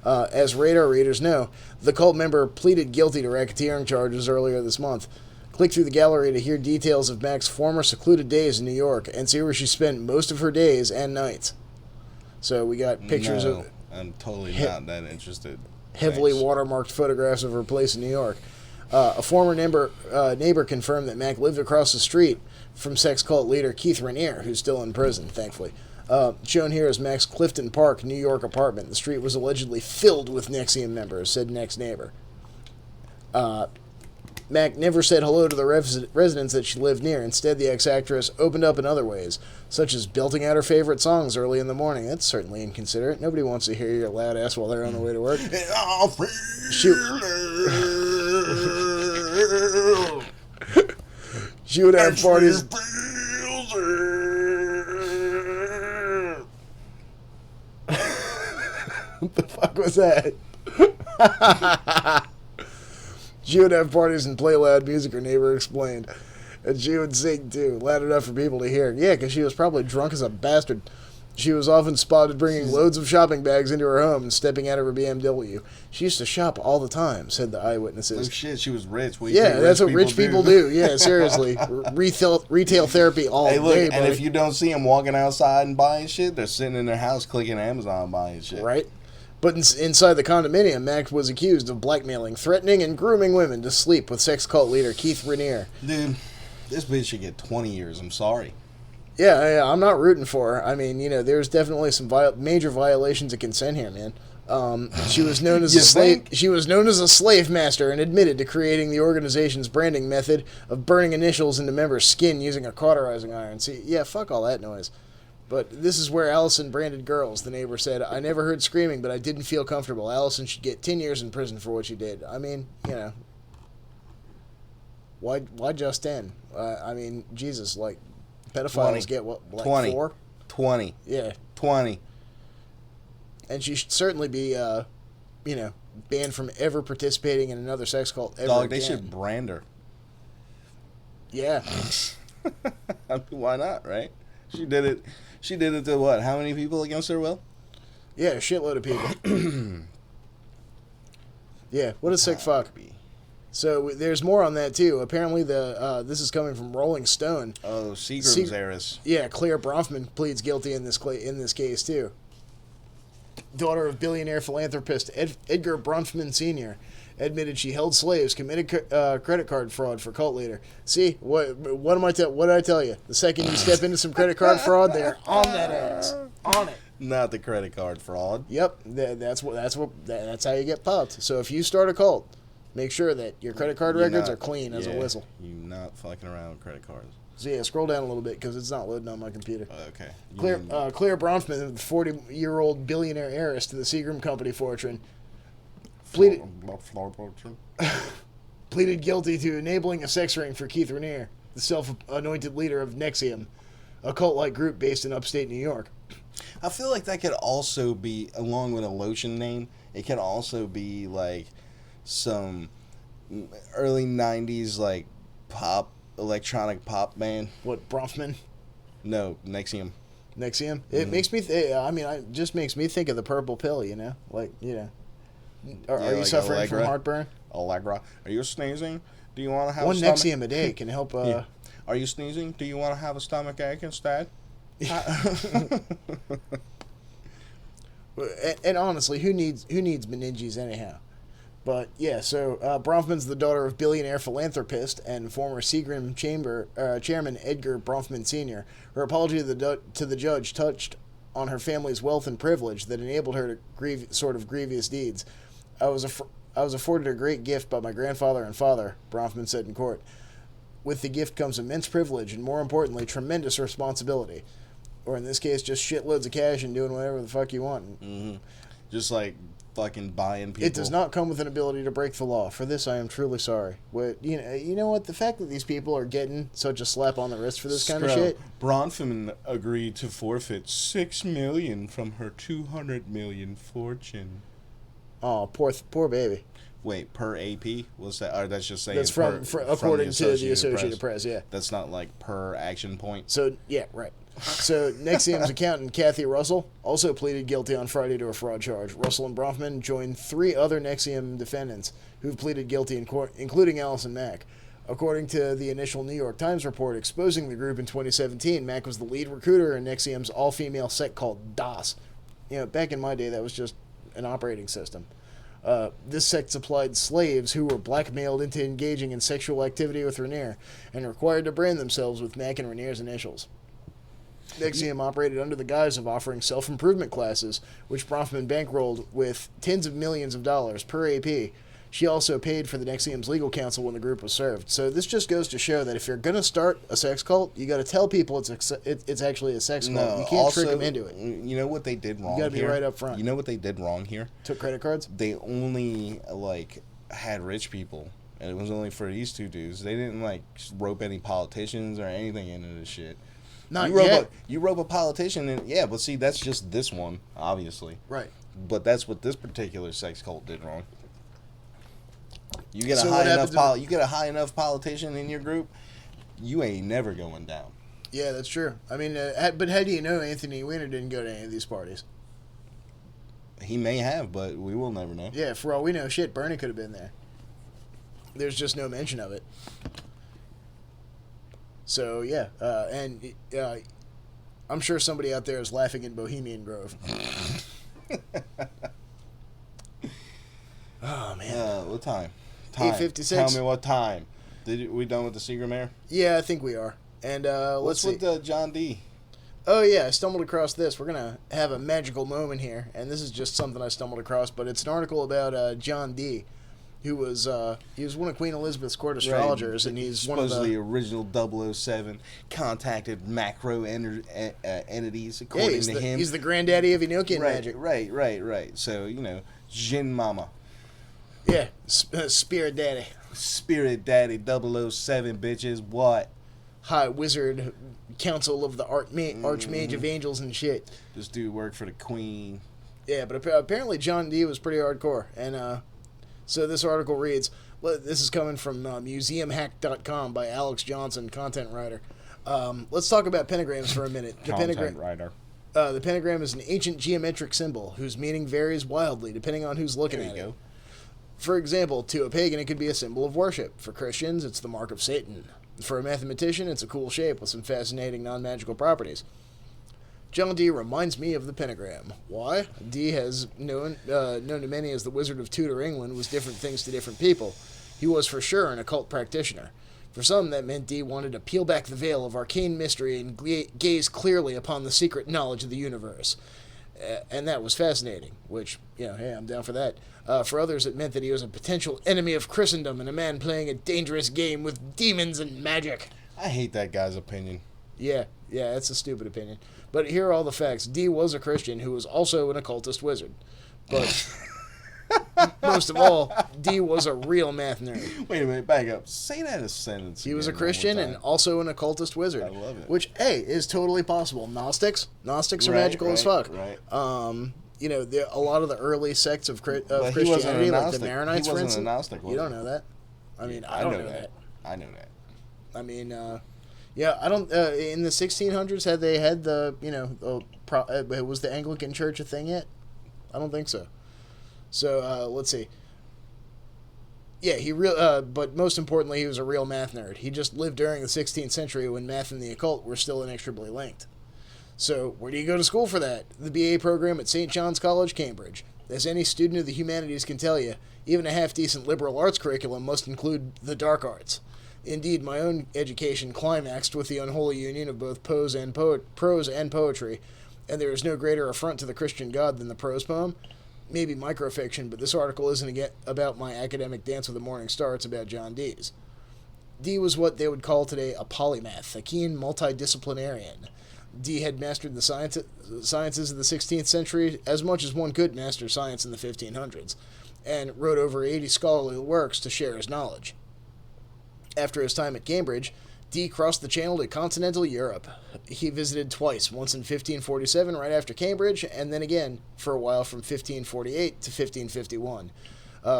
As Radar readers know, the cult member pleaded guilty to racketeering charges earlier this month. Click through the gallery to hear details of Mac's former secluded days in New York and see where she spent most of her days and nights. So we got pictures of... I'm totally not that interested. Heavily Thanks. watermarked photographs of her place in New York. A former neighbor confirmed that Mac lived across the street from sex cult leader Keith Raniere, who's still in prison, thankfully. Shown here is Mac's Clifton Park, New York apartment. The street was allegedly filled with NXIVM members, said next neighbor. Mac never said hello to the residents that she lived near. Instead, the ex-actress opened up in other ways, such as belting out her favorite songs early in the morning. That's certainly inconsiderate. Nobody wants to hear your loud ass while they're on the way to work. She would have parties. What the fuck was that? She would have parties and play loud music, her neighbor explained. And she would sing, too, loud enough for people to hear. Yeah, because she was probably drunk as a bastard. She was often spotted bringing loads of shopping bags into her home and stepping out of her BMW. She used to shop all the time, said the eyewitnesses. Oh, shit, she was rich. Yeah, that's what rich people do. Yeah, seriously. Retail therapy all hey, look, day, and buddy. if you don't see them walking outside and buying shit, they're sitting in their house clicking Amazon buying shit. Right? But inside the condominium, Mac was accused of blackmailing, threatening, and grooming women to sleep with sex cult leader Keith Raniere. Dude, this bitch should get 20 years. I'm sorry. Yeah, I'm not rooting for her. I mean, there's definitely some major violations of consent here, man. She was known as You a slave. think? She was known as a slave master and admitted to creating the organization's branding method of burning initials into members' skin using a cauterizing iron. See, yeah, fuck all that noise. But this is where Allison branded girls, the neighbor said. I never heard screaming, but I didn't feel comfortable. Allison should get 10 years in prison for what she did. I mean, why just 10? I mean, Jesus, like, pedophiles 20. get what, like 20. 4? 20. Yeah. 20. And she should certainly be, banned from ever participating in another sex cult ever Dog, again. they should brand her. Yeah. I mean, why not, right? She did it to what? How many people against her will? Yeah, a shitload of people. Yeah, what a sick fuck. So there's more on that, too. Apparently, this is coming from Rolling Stone. Oh, Seagram's heiress. Yeah, Claire Bronfman pleads guilty in this case, too. Daughter of billionaire philanthropist Edgar Bronfman Sr. admitted she held slaves, committed credit card fraud for cult leader. See, what did I tell you? The second you step into some credit card fraud, they're on that ass, on it. Not the credit card fraud. Yep, that's how you get popped. So if you start a cult, make sure that your credit card records are clean as a whistle. You're not fucking around with credit cards. So yeah, scroll down a little bit because it's not loading on my computer. Okay. Claire Bronfman, the 40-year-old billionaire heiress to the Seagram Company fortune, pleaded guilty to enabling a sex ring for Keith Raniere, the self-anointed leader of NXIVM, a cult-like group based in upstate New York. I feel like that could also be, along with a lotion name, it could also be like some early 90s like electronic pop band. What, Bronfman? No, NXIVM. NXIVM? It makes me, it just makes me think of the purple pill, Like, Are you like suffering Allegra? from heartburn? Allegra. Are you sneezing? Do you want to have One a stomach? NXIVM a day can help. Yeah. Are you sneezing? Do you want to have a stomach ache instead? And honestly, who needs meninges anyhow? But yeah, so Bronfman's the daughter of billionaire philanthropist and former Seagram chairman Edgar Bronfman Sr. Her apology to the judge touched on her family's wealth and privilege that enabled her to grievous deeds. I was afforded a great gift by my grandfather and father, Bronfman said in court. With the gift comes immense privilege and, more importantly, tremendous responsibility. Or in this case, just shitloads of cash and doing whatever the fuck you want. Mm-hmm. Just like fucking buying people. It does not come with an ability to break the law. For this, I am truly sorry. You know what? The fact that these people are getting such a slap on the wrist for this kind of shit. Bronfman agreed to forfeit $6 million from her $200 million fortune. Oh, poor baby. Wait, per AP? What's that? Or that's just saying That's according to the Associated Press, yeah. That's not like per action point? So, yeah, right. So, NXIVM's accountant, Kathy Russell, also pleaded guilty on Friday to a fraud charge. Russell and Bronfman joined 3 other NXIVM defendants who've pleaded guilty in court, including Allison Mack. According to the initial New York Times report exposing the group in 2017, Mack was the lead recruiter in NXIVM's all-female sect called DOS. You know, back in my day, that was just an operating system. This sect supplied slaves who were blackmailed into engaging in sexual activity with Rainier and required to brand themselves with Mack and Rainier's initials. NXIVM operated under the guise of offering self-improvement classes, which Bronfman bankrolled with tens of millions of dollars per AP. She also paid for the NXIVM's legal counsel when the group was served. So this just goes to show that if you're going to start a sex cult, you got to tell people it's actually a sex cult. No, you can't also, trick them into it. You know what they did wrong You got to be here? right up front. You know what they did wrong here? Took credit cards? They only, had rich people. And it was only for these 2 dudes. They didn't, rope any politicians or anything into this shit. Not you rope yet. You rope a politician, and yeah, but see, that's just this one, obviously. Right. But that's what this particular sex cult did wrong. You get So a what high enough happened to- you get a high enough politician in your group, you ain't never going down. Yeah, that's true. I mean, but how do you know Anthony Weiner didn't go to any of these parties? He may have, but we will never know. Yeah, for all we know, shit, Bernie could have been there. There's just no mention of it. So, yeah, and I'm sure somebody out there is laughing in Bohemian Grove. Oh, man. What time? 8:56. Tell me what time. We done with the secret mayor? Yeah, I think we are. And let's see. What's with John D? Oh, yeah, I stumbled across this. We're going to have a magical moment here. And this is just something I stumbled across, but it's an article about John D., who was he was one of Queen Elizabeth's court astrologers, and he's one of supposedly the original 007, contacted macro entities, yeah, according to him. he's the granddaddy of Enochian magic. Right. So, Jin Mama. Yeah, Spirit Daddy. Spirit Daddy 007, bitches, what? High Wizard, Council of the Archmage of Angels and shit. This dude worked for the Queen. Yeah, but apparently John D. was pretty hardcore. And so this article reads, well, this is coming from museumhack.com by Alex Johnson, content writer. Let's talk about pentagrams for a minute. Content writer. The pentagram is an ancient geometric symbol whose meaning varies wildly depending on who's looking at it. For example, to a pagan, it could be a symbol of worship. For Christians, it's the mark of Satan. For a mathematician, it's a cool shape with some fascinating non-magical properties. John D. reminds me of the pentagram. Why? D has known to many as the Wizard of Tudor England was different things to different people. He was for sure an occult practitioner. For some, that meant D wanted to peel back the veil of arcane mystery and gaze clearly upon the secret knowledge of the universe. And that was fascinating, which, hey, I'm down for that. For others, it meant that he was a potential enemy of Christendom and a man playing a dangerous game with demons and magic. I hate that guy's opinion. Yeah, that's a stupid opinion. But here are all the facts. D was a Christian who was also an occultist wizard. But most of all, D was a real math nerd. Wait a minute, back up. Say that in a sentence. He was a again Christian one more and time. also an occultist wizard. I love it. Which, hey, is totally possible. Gnostics are Right, magical as fuck. Right. A lot of the early sects of But he wasn't a Christianity, like the Gnostic. Maronites, He for wasn't a instance. Gnostic, was You he? don't know that. I mean, I don't know that. I know that. I mean, I don't. In the 1600s, had they had the was the Anglican Church a thing yet? I don't think so. So let's see. Yeah, but most importantly, he was a real math nerd. He just lived during the 16th century when math and the occult were still inextricably linked. So, where do you go to school for that? The BA program at St. John's College, Cambridge. As any student of the humanities can tell you, even a half-decent liberal arts curriculum must include the dark arts. Indeed, my own education climaxed with the unholy union of both prose and poetry, and there is no greater affront to the Christian God than the prose poem. Maybe microfiction, but this article isn't about my academic dance with the morning star, it's about John D's. D was what they would call today a polymath, a keen multidisciplinarian. D had mastered the sciences of the 16th century as much as one could master science in the 1500s, and wrote over 80 scholarly works to share his knowledge. After his time at Cambridge, D crossed the channel to continental Europe. He visited twice, once in 1547 right after Cambridge, and then again for a while from 1548 to 1551.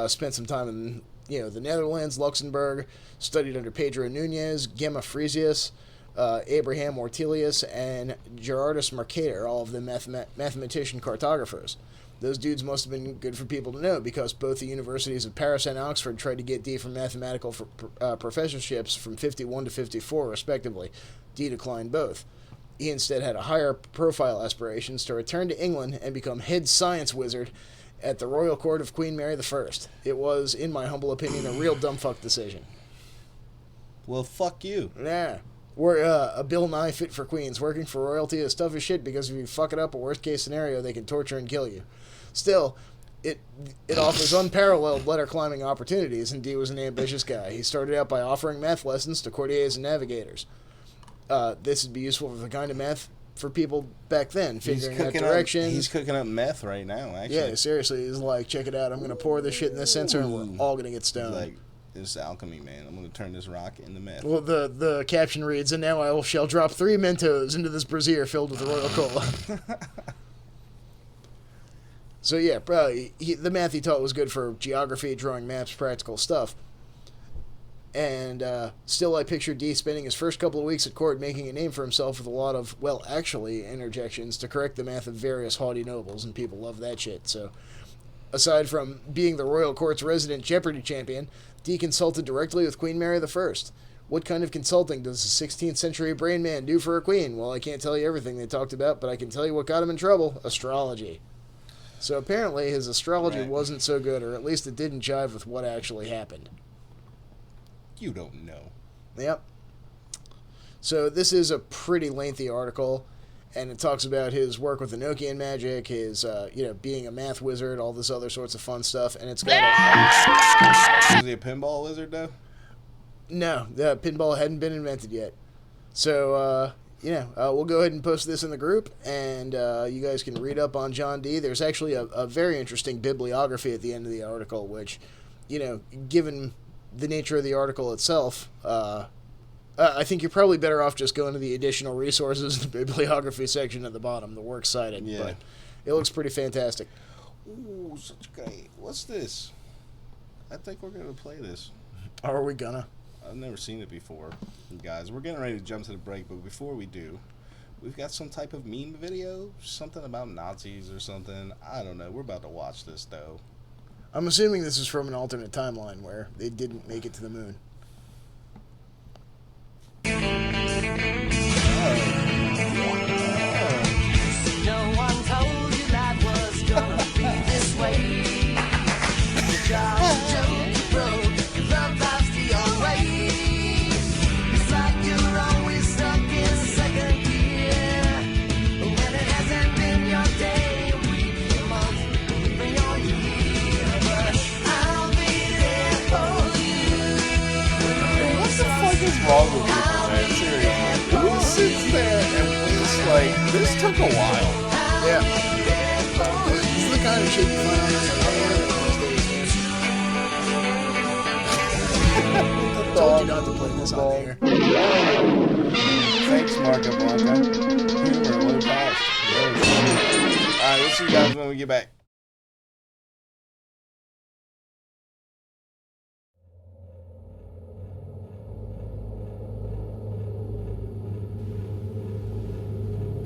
Spent some time in the Netherlands, Luxembourg. Studied under Pedro Nunez, Gemma Frisius, Abraham Ortelius, and Gerardus Mercator, all of them mathematician cartographers. Those dudes must have been good for people to know, because both the universities of Paris and Oxford tried to get D from mathematical professorships from 51 to 54, respectively. D declined both. He instead had a higher profile aspirations to return to England and become head science wizard at the Royal Court of Queen Mary I. It was, in my humble opinion, a real dumbfuck decision. Well, fuck you. Nah. We're a Bill Nye fit for Queens. Working for royalty is tough as shit, because if you fuck it up, a worst case scenario, they can torture and kill you. Still, it offers unparalleled letter climbing opportunities, and D was an ambitious guy. He started out by offering math lessons to courtiers and navigators. This would be useful for the kind of math for people back then, figuring out directions. He's cooking up meth right now, actually. Yeah, seriously. He's like, check it out. I'm going to pour this shit in this sensor, and we're all going to get stoned. Like, this is alchemy, man. I'm going to turn this rock into meth. Well, the caption reads, and now I shall drop 3 Mentos into this brazier filled with Royal Cola. So, yeah, the math he taught was good for geography, drawing maps, practical stuff. And still, I picture D spending his first couple of weeks at court making a name for himself with a lot of, well, actually, interjections to correct the math of various haughty nobles, and people love that shit. So, aside from being the royal court's resident Jeopardy champion, D consulted directly with Queen Mary I. What kind of consulting does a 16th century brain man do for a queen? Well, I can't tell you everything they talked about, but I can tell you what got him in trouble: astrology. So apparently his astrology wasn't so good, or at least it didn't jive with what actually happened. You don't know. Yep. So this is a pretty lengthy article, and it talks about his work with Enochian magic, his, being a math wizard, all this other sorts of fun stuff, and it's got Is he a pinball wizard, though? No, the pinball hadn't been invented yet. So, we'll go ahead and post this in the group, and you guys can read up on John D. There's actually a very interesting bibliography at the end of the article, which, given the nature of the article itself, I think you're probably better off just going to the additional resources in the bibliography section at the bottom, the works cited. Yeah. But it looks pretty fantastic. Ooh, such great. What's this? I think we're going to play this. Are we gonna? I've never seen it before. Guys, we're getting ready to jump to the break, but before we do, we've got some type of meme video, something about Nazis or something. I don't know. We're about to watch this, though. I'm assuming this is from an alternate timeline where they didn't make it to the moon. No one told you that was gonna be this way. The job's a joke, you broke, your love life's the old way. It's like you're always stuck in second gear, when it hasn't been your day, your week, your month, even your year. But I'll be there for you. What the fuck is wrong with people, man? Seriously. Who sits there and waits like, this took a while. Yeah. This is the kind of shit you find on the internet these days. I told you not to play this on the air. Thanks, Marco Blanca. Humor, low cost. Alright, we'll see you guys when we get back.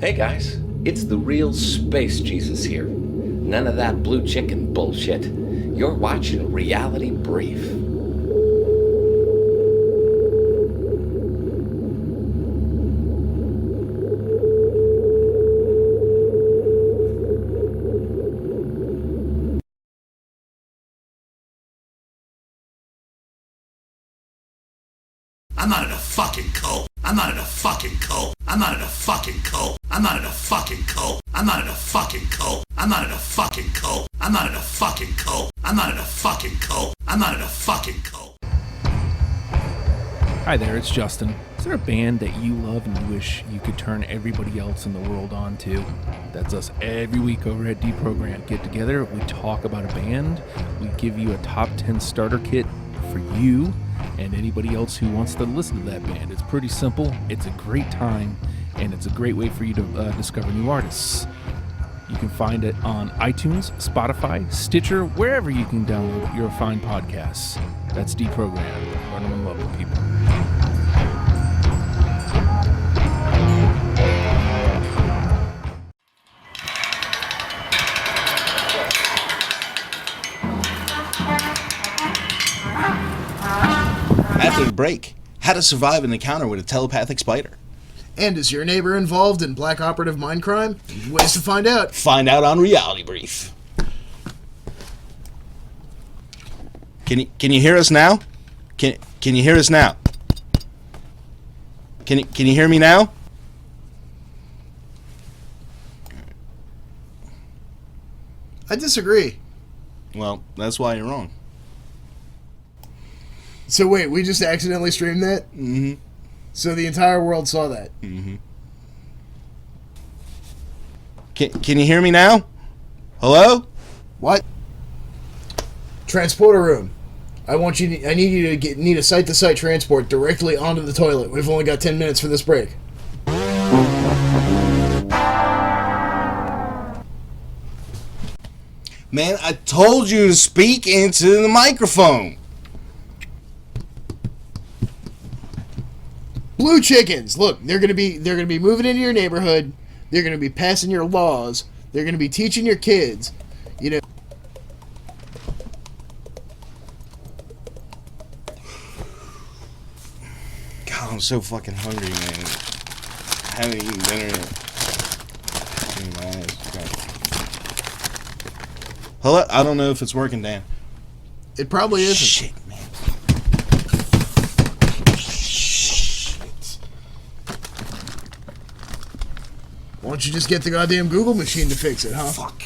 Hey guys, it's the real Space Jesus here. None of that blue chicken bullshit. You're watching Reality Brief. I'm not in a fucking cult. I'm not in a fucking cult. I'm not in a fucking cult. I'm not in a fucking cult. I'm not in a fucking cult. I'm not in a fucking cult. I'm not in a fucking cult. I'm not in a fucking cult. I'm not in a fucking cult. Hi there, it's Justin. Is there a band that you love and you wish you could turn everybody else in the world on to? That's us every week over at Deprogram. Get together, we talk about a band, we give you a top 10 starter kit for you and anybody else who wants to listen to that band. It's pretty simple, it's a great time, and it's a great way for you to discover new artists. You can find it on iTunes, Spotify, Stitcher, wherever you can download your fine podcasts. That's Deprogrammed. Run them and love them, people. After the break, how to survive an encounter with a telepathic spider. And is your neighbor involved in black operative mind crime? Ways to find out. Find out on Reality Brief. Can you hear us now? Can you hear us now? Can you hear me now? I disagree. Well, that's why you're wrong. So wait, we just accidentally streamed that? Mm-hmm. So the entire world saw that? Mm-hmm. Can you hear me now? Hello? What? Transporter room. I need you to need a site-to-site transport directly onto the toilet. We've only got 10 minutes for this break. Man, I told you to speak into the microphone. Blue chickens. Look, they're gonna be moving into your neighborhood. They're gonna be passing your laws. They're gonna be teaching your kids. You know. God, I'm so fucking hungry, man. I haven't eaten dinner yet. Hello? I don't know if it's working, Dan. It probably isn't. Shit, man. Why don't you just get the goddamn Google machine to fix it, huh? Fuck.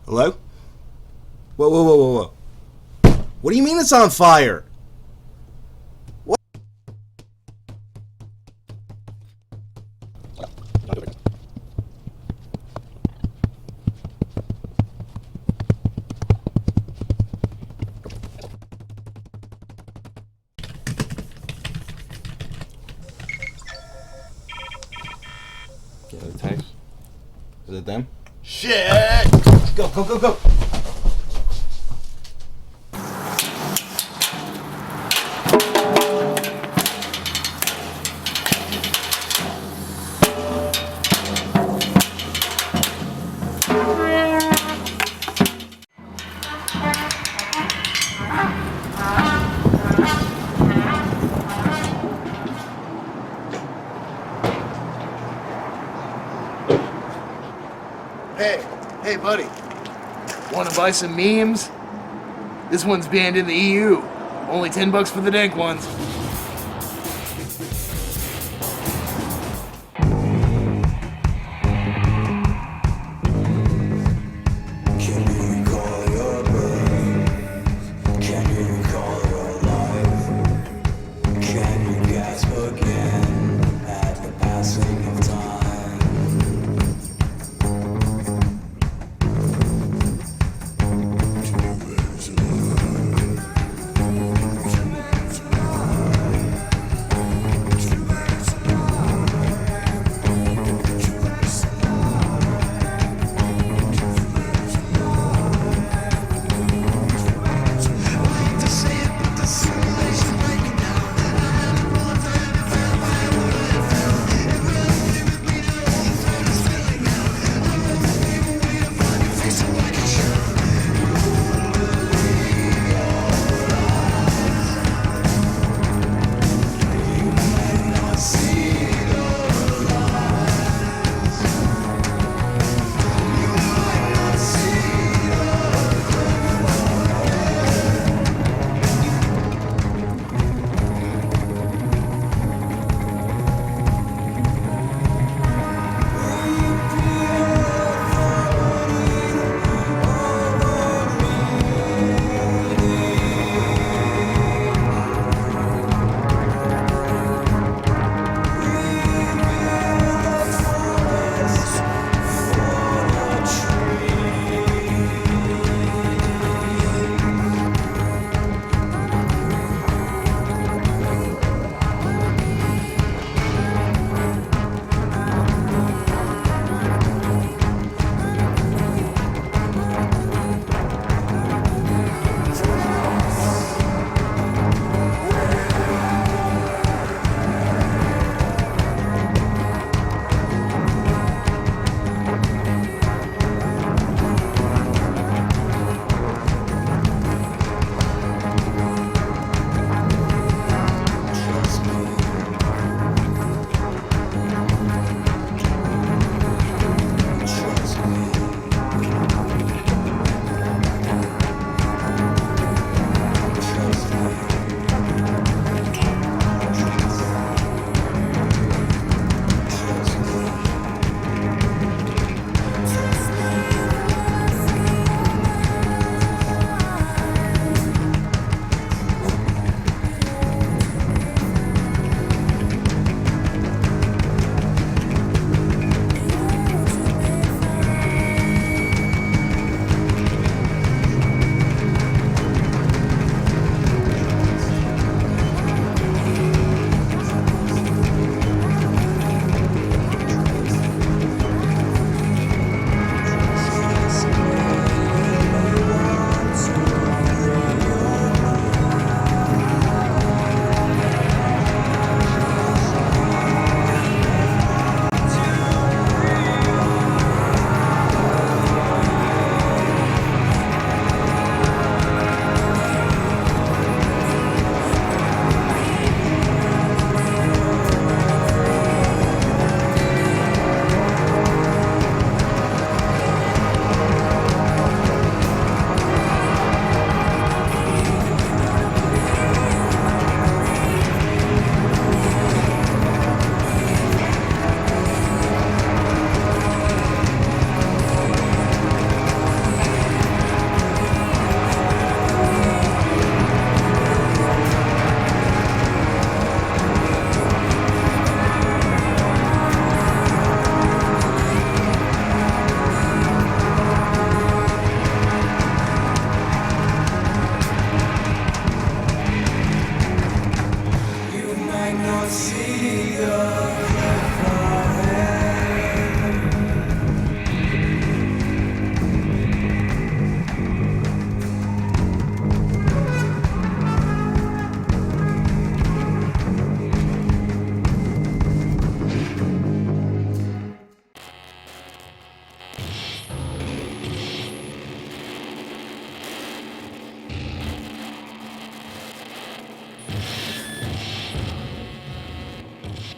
Hello? Whoa. What do you mean it's on fire? What? Get the text. Is it them? Shit! Go. Hey, buddy. Want to buy some memes? This one's banned in the EU. Only $10 for the dank ones.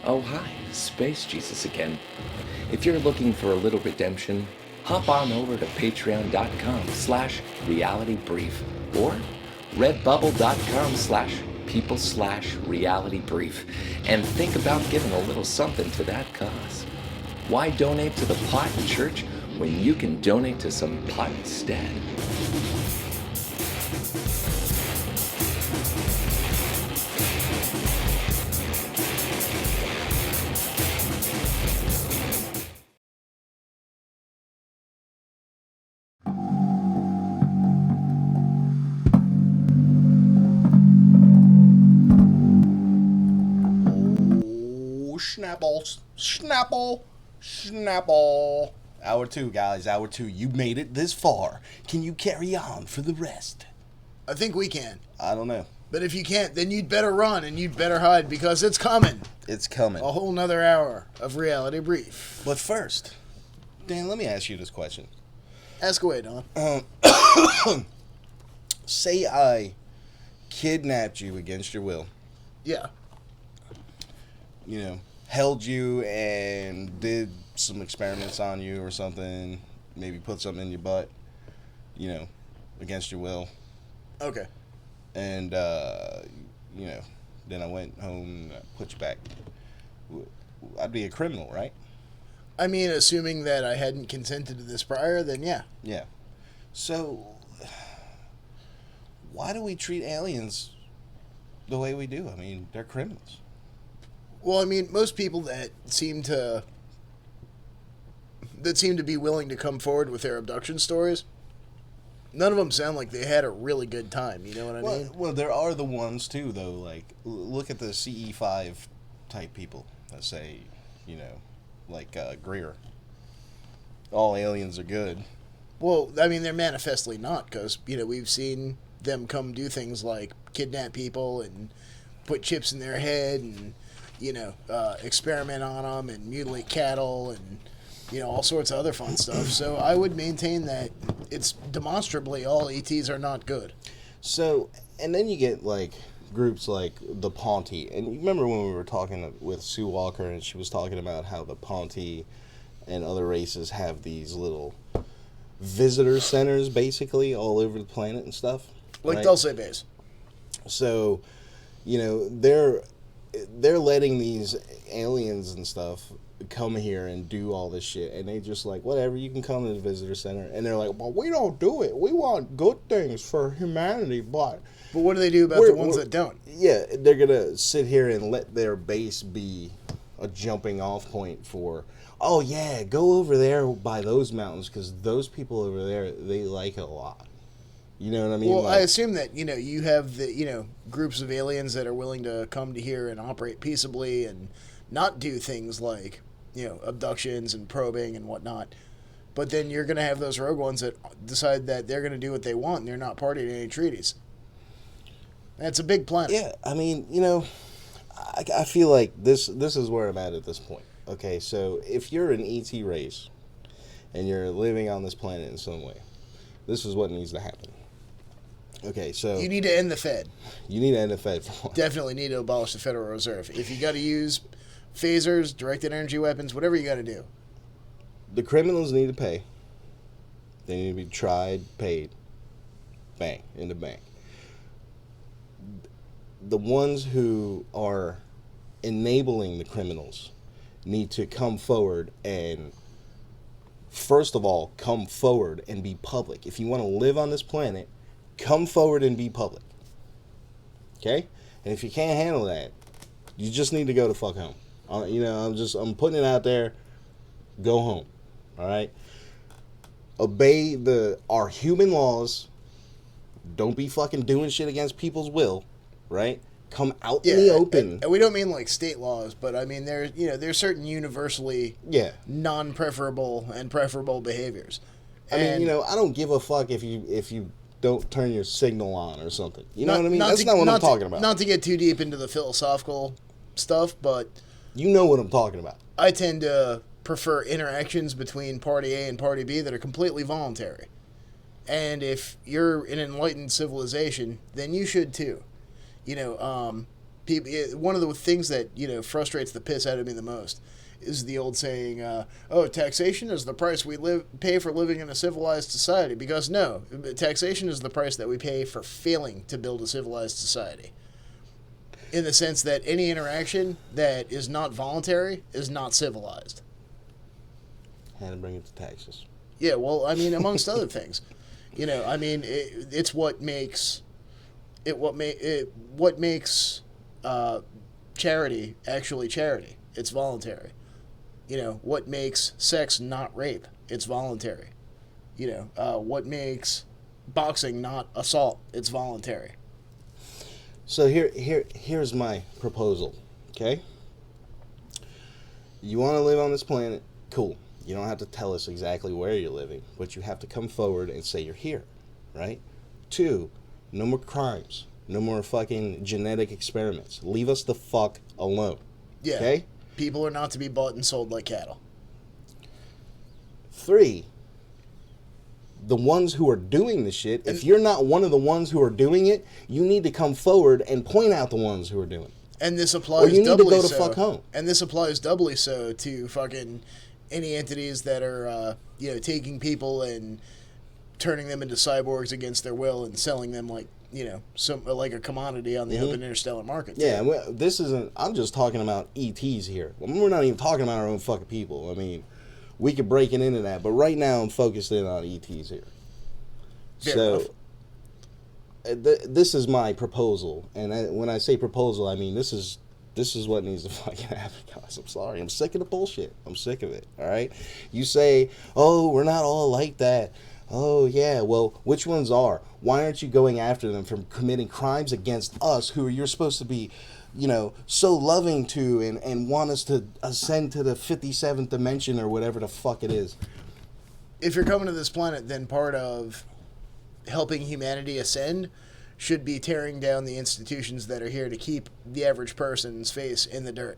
Oh hi, Space Jesus again. If you're looking for a little redemption, hop on over to patreon.com/realitybrief or redbubble.com/people/realitybrief and think about giving a little something to that cause. Why donate to the pot and church when you can donate to some pot instead? Snapple. Hour 2, guys, hour 2. You made it this far. Can you carry on for the rest? I think we can. I don't know. But if you can't, then you'd better run and you'd better hide because it's coming. It's coming. A whole nother hour of Reality Brief. But first, Dan, let me ask you this question. Ask away, Don. Say I kidnapped you against your will. Yeah. You know, held you and did some experiments on you or something. Maybe put something in your butt. You know, against your will. Okay. And, you know, then I went home and put you back. I'd be a criminal, right? I mean, assuming that I hadn't consented to this prior, then yeah. Yeah. So, why do we treat aliens the way we do? I mean, they're criminals. Well, I mean, most people that seem to be willing to come forward with their abduction stories, none of them sound like they had a really good time. You know what I mean? Well, there are the ones, too, though. Like, look at the CE5 type people that say, you know, like Greer. All aliens are good. Well, I mean, they're manifestly not, because, you know, we've seen them come do things like kidnap people and put chips in their head and, you know, experiment on them and mutilate cattle and, you know, all sorts of other fun stuff. So I would maintain that it's demonstrably all ETs are not good. So, and then you get, like, groups like the Ponte. And you remember when we were talking with Sue Walker and she was talking about how the Ponte and other races have these little visitor centers, basically, all over the planet and stuff? Like right? Dulce Base. So, you know, they're letting these aliens and stuff come here and do all this shit, and they just like, whatever, you can come to the visitor center, and they're like, well, we don't do it, we want good things for humanity, but what do they do about the ones that don't? Yeah, they're gonna sit here and let their base be a jumping off point for, oh yeah, go over there by those mountains because those people over there, they like it a lot. You know what I mean? Well, like, I assume that, you know, you have the, you know, groups of aliens that are willing to come to here and operate peaceably and not do things like, you know, abductions and probing and whatnot. But then you're going to have those rogue ones that decide that they're going to do what they want and they're not party to any treaties. That's a big planet. Yeah, I mean, you know, I feel like this is where I'm at this point. Okay, so if you're an ET race and you're living on this planet in some way, this is what needs to happen. Okay, so You need to end the Fed. You need to end the Fed for one. Definitely need to abolish the Federal Reserve. If you got to use phasers, directed energy weapons, whatever you got to do. The criminals need to pay. They need to be tried, paid. Bang, in the bank. The ones who are enabling the criminals need to come forward and, first of all, come forward and be public. If you want to live on this planet, come forward and be public. Okay? And if you can't handle that, you just need to go the fuck home. You know, I'm putting it out there. Go home. All right? Obey our human laws. Don't be fucking doing shit against people's will. Right? Come out in the open. And we don't mean like state laws, but I mean there's certain universally non-preferable and preferable behaviors. I mean, you know, I don't give a fuck if you don't turn your signal on or something. You know what I mean? That's not what I'm talking about. Not to get too deep into the philosophical stuff, but you know what I'm talking about. I tend to prefer interactions between Party A and Party B that are completely voluntary. And if you're an enlightened civilization, then you should too. You know, One of the things that frustrates the piss out of me the most is the old saying, "Oh, taxation is the price we pay for living in a civilized society." Because no, taxation is the price that we pay for failing to build a civilized society. In the sense that any interaction that is not voluntary is not civilized. Had to bring it to taxes. Yeah, well, I mean, amongst other things, it's what makes charity actually charity. It's voluntary. What makes sex not rape? It's voluntary. What makes boxing not assault? It's voluntary. So here's my proposal, okay? You want to live on this planet? Cool. You don't have to tell us exactly where you're living, but you have to come forward and say you're here, right? 2, no more crimes. No more fucking genetic experiments. Leave us the fuck alone. Yeah. Okay? People are not to be bought and sold like cattle. 3, the ones who are doing the shit, if you're not one of the ones who are doing it, you need to come forward and point out the ones who are doing it. And this applies or you need doubly to go to so. fuck home. And this applies doubly so to fucking any entities that are, taking people and turning them into cyborgs against their will and selling them like a commodity on the open interstellar market. Yeah, this isn't. I'm just talking about ETs here. We're not even talking about our own fucking people. I mean, we could break it into that, but right now I'm focused in on ETs here. Fair enough. This is my proposal, and when I say proposal, I mean this is what needs to fucking happen, guys. I'm sorry. I'm sick of the bullshit. I'm sick of it. All right. You say, oh, we're not all like that. Oh, yeah, well, which ones are? Why aren't you going after them for committing crimes against us who you're supposed to be, so loving to and want us to ascend to the 57th dimension or whatever the fuck it is? If you're coming to this planet, then part of helping humanity ascend should be tearing down the institutions that are here to keep the average person's face in the dirt.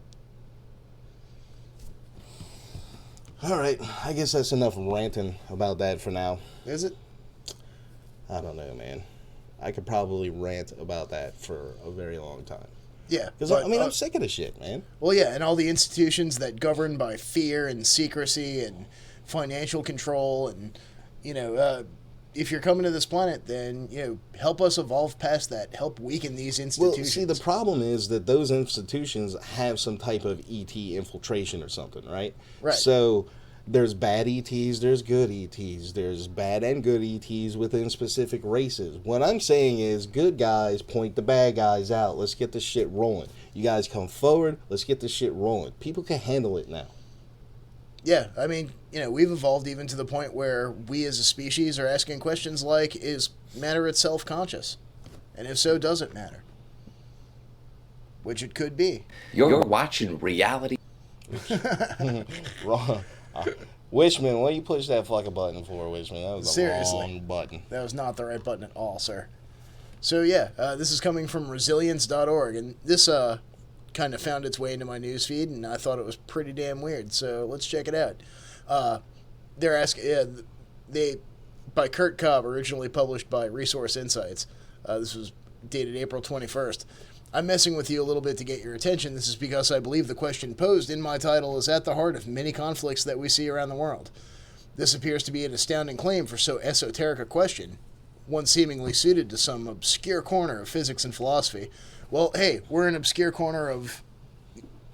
All right, I guess that's enough ranting about that for now. Is it? I don't know, man. I could probably rant about that for a very long time. Yeah. Because, I'm sick of this shit, man. Well, yeah, and all the institutions that govern by fear and secrecy and financial control and, if you're coming to this planet, then, help us evolve past that. Help weaken these institutions. Well, see, the problem is that those institutions have some type of ET infiltration or something, right? Right. So there's bad ETs, there's good ETs, there's bad and good ETs within specific races. What I'm saying is good guys point the bad guys out. Let's get this shit rolling. You guys come forward. Let's get this shit rolling. People can handle it now. Yeah, I mean, we've evolved even to the point where we as a species are asking questions like, is matter itself conscious? And if so, does it matter? Which it could be. You're watching reality. Wrong. Wishman, what do you push that fucking button for, Wishman? That was a Seriously. long button. That was not the right button at all, sir. So, yeah, this is coming from resilience.org, and this kind of found its way into my newsfeed, and I thought it was pretty damn weird, so let's check it out. They're asking, by Kurt Cobb, originally published by Resource Insights. This was dated April 21st. I'm messing with you a little bit to get your attention. This is because I believe the question posed in my title is at the heart of many conflicts that we see around the world. This appears to be an astounding claim for so esoteric a question, one seemingly suited to some obscure corner of physics and philosophy. Well, hey, we're an obscure corner of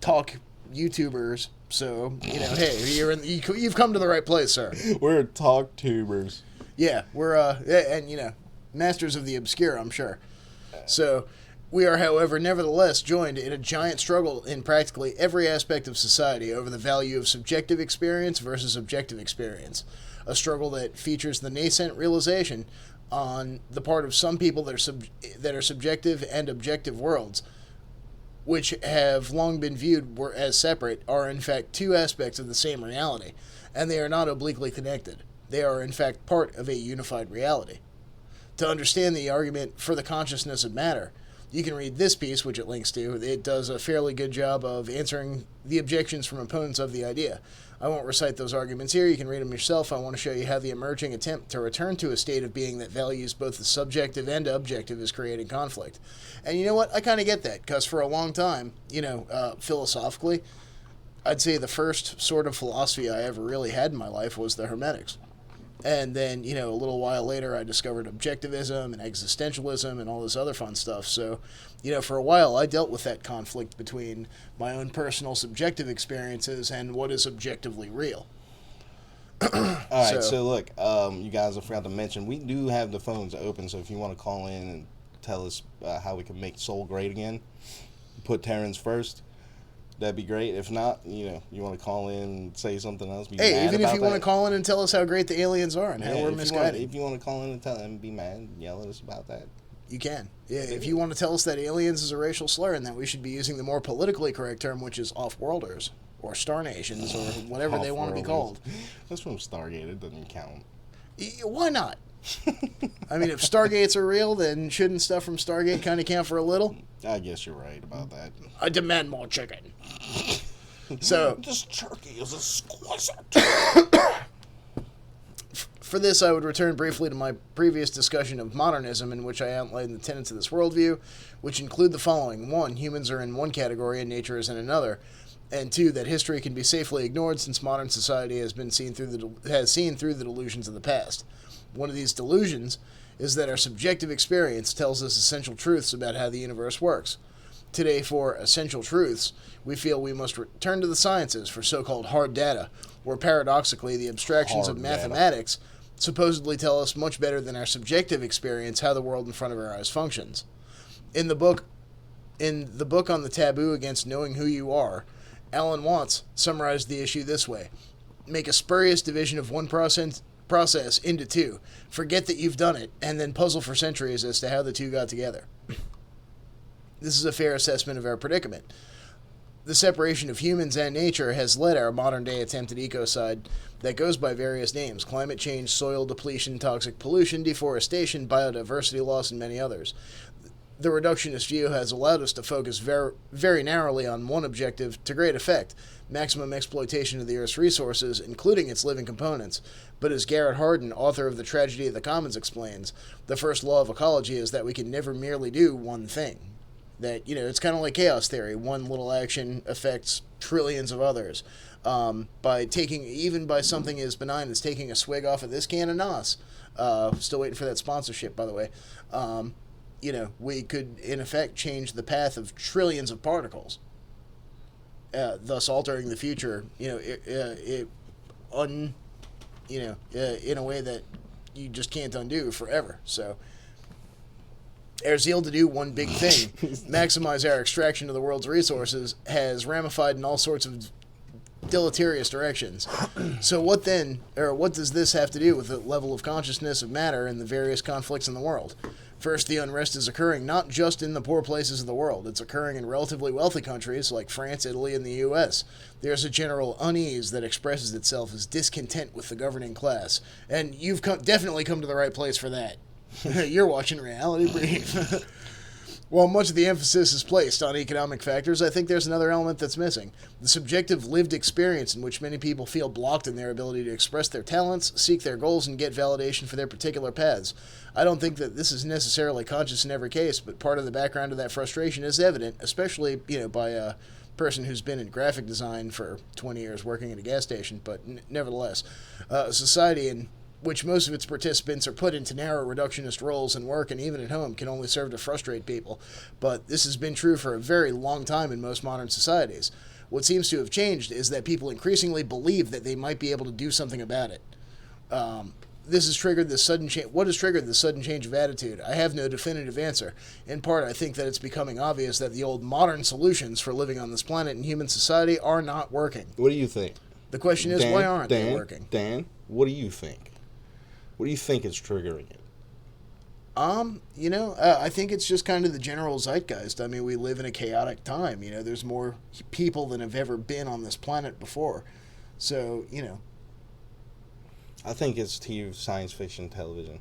talk YouTubers, so, hey, you've come to the right place, sir. We're talk tubers. Yeah, we're, and, masters of the obscure, I'm sure. So, we are, however, nevertheless joined in a giant struggle in practically every aspect of society over the value of subjective experience versus objective experience. A struggle that features the nascent realization on the part of some people that are subjective and objective worlds, which have long been viewed as separate, are in fact two aspects of the same reality, and they are not obliquely connected. They are in fact part of a unified reality. To understand the argument for the consciousness of matter, You can read this piece, which it links to. It does a fairly good job of answering the objections from opponents of the idea. I won't recite those arguments here. You can read them yourself. I want to show you how the emerging attempt to return to a state of being that values both the subjective and objective is creating conflict. And you know what? I kind of get that, because for a long time, philosophically, I'd say the first sort of philosophy I ever really had in my life was the Hermetics. And then, a little while later, I discovered objectivism and existentialism and all this other fun stuff. So, for a while, I dealt with that conflict between my own personal subjective experiences and what is objectively real. All right, so look, you guys, I forgot to mention, we do have the phones open, so if you want to call in and tell us how we can make Soul great again, put Terrence first. That'd be great. If not, you want to call in and say something else. Be hey, mad even about if you that. want to call in and tell us how great the aliens are and how we're misguided. If you want to call in and tell them, be mad, yell at us about that. You can. Yeah, if you want to tell us that aliens is a racial slur and that we should be using the more politically correct term, which is off-worlders or star nations or whatever they want to be called. That's from Stargate. It doesn't count. Why not? I mean, if Stargates are real, then shouldn't stuff from Stargate kind of count for a little? I guess you're right about that. I demand more chicken. So this turkey is exquisite. For this, I would return briefly to my previous discussion of modernism, in which I outlined the tenets of this worldview, which include the following. 1, humans are in one category and nature is in another. And 2, that history can be safely ignored since modern society has seen through the delusions of the past. One of these delusions is that our subjective experience tells us essential truths about how the universe works. Today, for essential truths, we feel we must return to the sciences for so-called hard data, where paradoxically the abstractions of mathematics supposedly tell us much better than our subjective experience how the world in front of our eyes functions. In the book on the taboo against knowing who you are, Alan Watts summarized the issue this way: make a spurious division of one process into two, forget that you've done it, and then puzzle for centuries as to how the two got together. This is a fair assessment of our predicament. The separation of humans and nature has led our modern-day attempt at ecocide that goes by various names: climate change, soil depletion, toxic pollution, deforestation, biodiversity loss, and many others. The reductionist view has allowed us to focus very narrowly on one objective to great effect: maximum exploitation of the Earth's resources, including its living components. But as Garrett Hardin, author of The Tragedy of the Commons, explains, the first law of ecology is that we can never merely do one thing. That, it's kind of like chaos theory. One little action affects trillions of others. By something as benign as taking a swig off of this can of NOS, still waiting for that sponsorship, by the way, we could, in effect, change the path of trillions of particles, thus altering the future, in a way that you just can't undo forever. So our zeal to do one big thing, maximize our extraction of the world's resources, has ramified in all sorts of deleterious directions. So what does this have to do with the level of consciousness of matter and the various conflicts in the world? First, the unrest is occurring not just in the poor places of the world. It's occurring in relatively wealthy countries like France, Italy, and the U.S. There's a general unease that expresses itself as discontent with the governing class. And you've definitely come to the right place for that. You're watching Reality Brief. While much of the emphasis is placed on economic factors, I think there's another element that's missing: the subjective lived experience in which many people feel blocked in their ability to express their talents, seek their goals, and get validation for their particular paths. I don't think that this is necessarily conscious in every case, but part of the background of that frustration is evident, especially, by a person who's been in graphic design for 20 years working at a gas station. But nevertheless, a society in which most of its participants are put into narrow reductionist roles in work and even at home can only serve to frustrate people. But this has been true for a very long time in most modern societies. What seems to have changed is that people increasingly believe that they might be able to do something about it. This has triggered this sudden change. What has triggered this sudden change of attitude? I have no definitive answer. In part, I think that it's becoming obvious that the old modern solutions for living on this planet and human society are not working. What do you think? The question is, why aren't they working? Dan, what do you think? What do you think is triggering it? I think it's just kind of the general zeitgeist. I mean, we live in a chaotic time. There's more people than have ever been on this planet before. So, I think it's science fiction television.